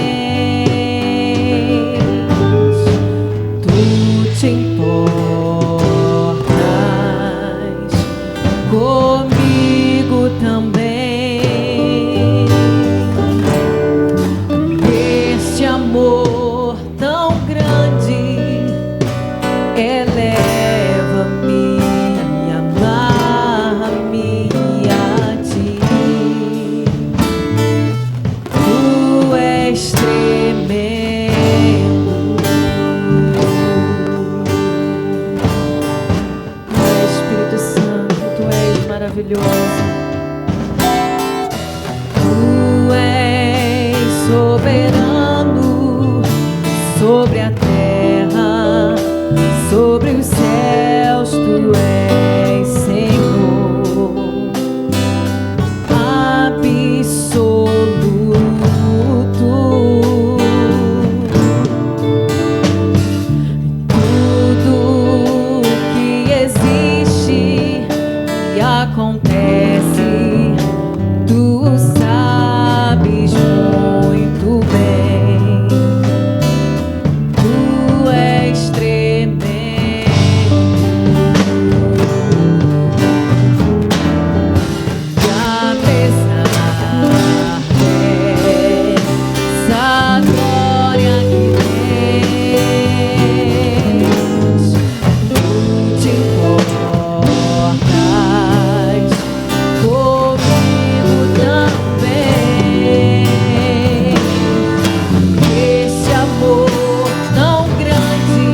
Speaker 3: tu te importas comigo também. Este amor tão grande eleva-me, amarra-me a ti. Tu és tremendo a glória que tens, tu te importas comigo também. Esse amor tão grande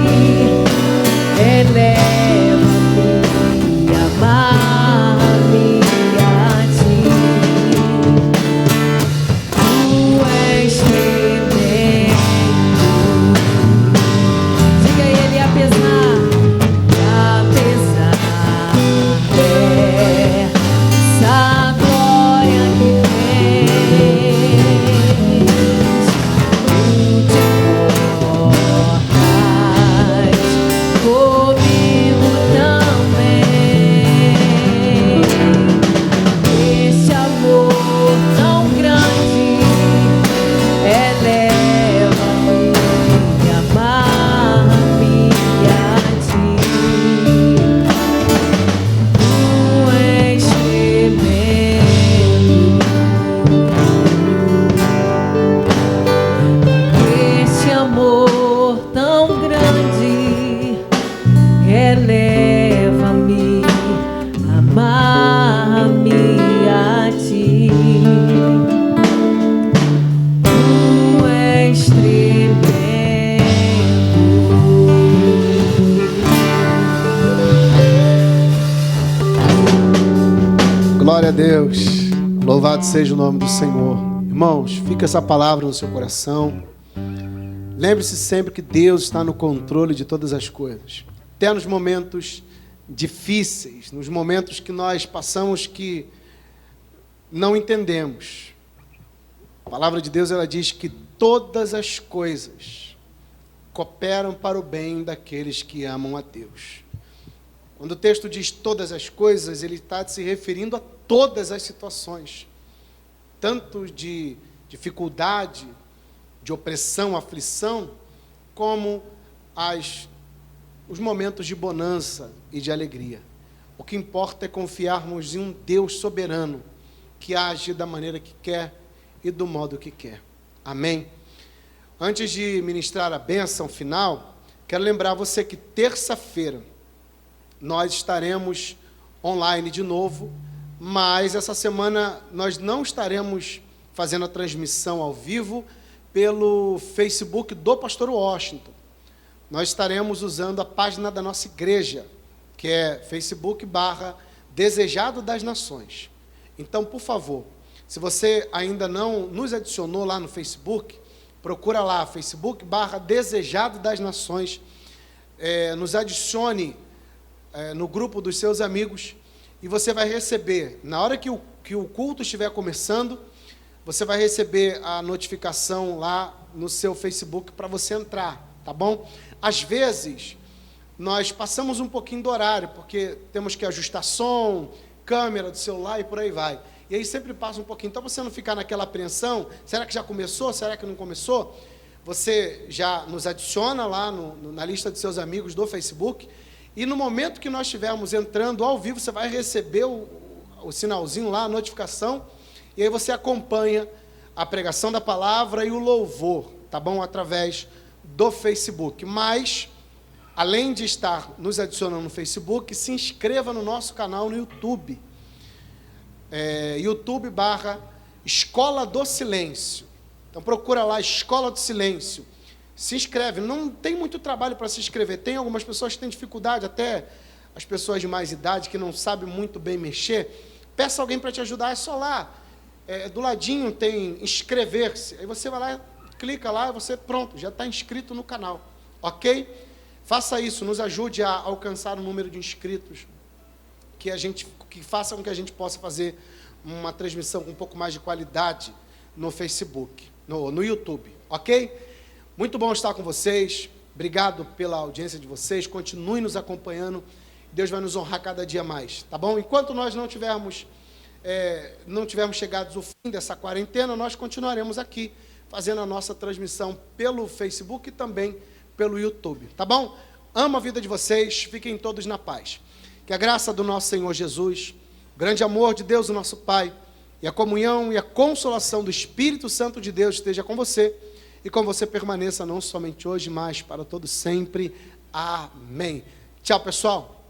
Speaker 3: eleva-me, amar-me a ti. Tu és tremendo. Diga ele, apesar dessa glória que tens, tu te importas comigo também. Esse amor tão grande eleva-me, amar-me a ti. Tu és tremendo. Esse amor tão grande eleva-me, amar-me a ti. Tu és tremendo.
Speaker 2: Glória a Deus. Louvado seja o nome do Senhor. Irmãos, fica essa palavra no seu coração. Lembre-se sempre que Deus está no controle de todas as coisas. Até nos momentos difíceis, nos momentos que nós passamos que não entendemos. A palavra de Deus, ela diz que todas as coisas cooperam para o bem daqueles que amam a Deus. Quando o texto diz todas as coisas, ele está se referindo a todas as situações, tanto de dificuldade, de opressão, aflição, como os momentos de bonança e de alegria. O que importa é confiarmos em um Deus soberano, que age da maneira que quer e do modo que quer. Amém? Antes de ministrar a bênção final, quero lembrar você que terça-feira nós estaremos online de novo, mas essa semana nós não estaremos fazendo a transmissão ao vivo pelo Facebook do Pastor Washington. Nós estaremos usando a página da nossa igreja, que é Facebook/Desejado das Nações. Então, por favor, se você ainda não nos adicionou lá no Facebook, procura lá, Facebook/Desejado das Nações, nos adicione no grupo dos seus amigos, e você vai receber, na hora que o culto estiver começando, você vai receber a notificação lá no seu Facebook para você entrar, tá bom? Às vezes, nós passamos um pouquinho do horário, porque temos que ajustar som, câmera do celular e por aí vai. E aí sempre passa um pouquinho. Então, você não ficar naquela apreensão, será que já começou? Será que não começou? Você já nos adiciona lá na lista de seus amigos do Facebook, e no momento que nós estivermos entrando ao vivo, você vai receber o sinalzinho lá, a notificação, e aí você acompanha a pregação da palavra e o louvor, tá bom? Através do Facebook. Mas, além de estar nos adicionando no Facebook, se inscreva no nosso canal no YouTube. YouTube/Escola do Silêncio. Então procura lá, Escola do Silêncio. Se inscreve, não tem muito trabalho para se inscrever. Tem algumas pessoas que têm dificuldade, até as pessoas de mais idade que não sabem muito bem mexer. Peça alguém para te ajudar, é só lá. Do ladinho tem inscrever-se. Aí você vai lá, clica lá, você pronto, já está inscrito no canal. Ok? Faça isso, nos ajude a alcançar o número de inscritos, que faça com que a gente possa fazer uma transmissão com um pouco mais de qualidade no Facebook, no YouTube, ok? Muito bom estar com vocês, obrigado pela audiência de vocês, continue nos acompanhando, Deus vai nos honrar cada dia mais, tá bom? Enquanto nós não tivermos chegados ao fim dessa quarentena, nós continuaremos aqui, fazendo a nossa transmissão pelo Facebook e também pelo YouTube, tá bom? Amo a vida de vocês, fiquem todos na paz. Que a graça do nosso Senhor Jesus, o grande amor de Deus, o nosso Pai, e a comunhão e a consolação do Espírito Santo de Deus esteja com você e com você permaneça não somente hoje, mas para todo sempre. Amém. Tchau, pessoal.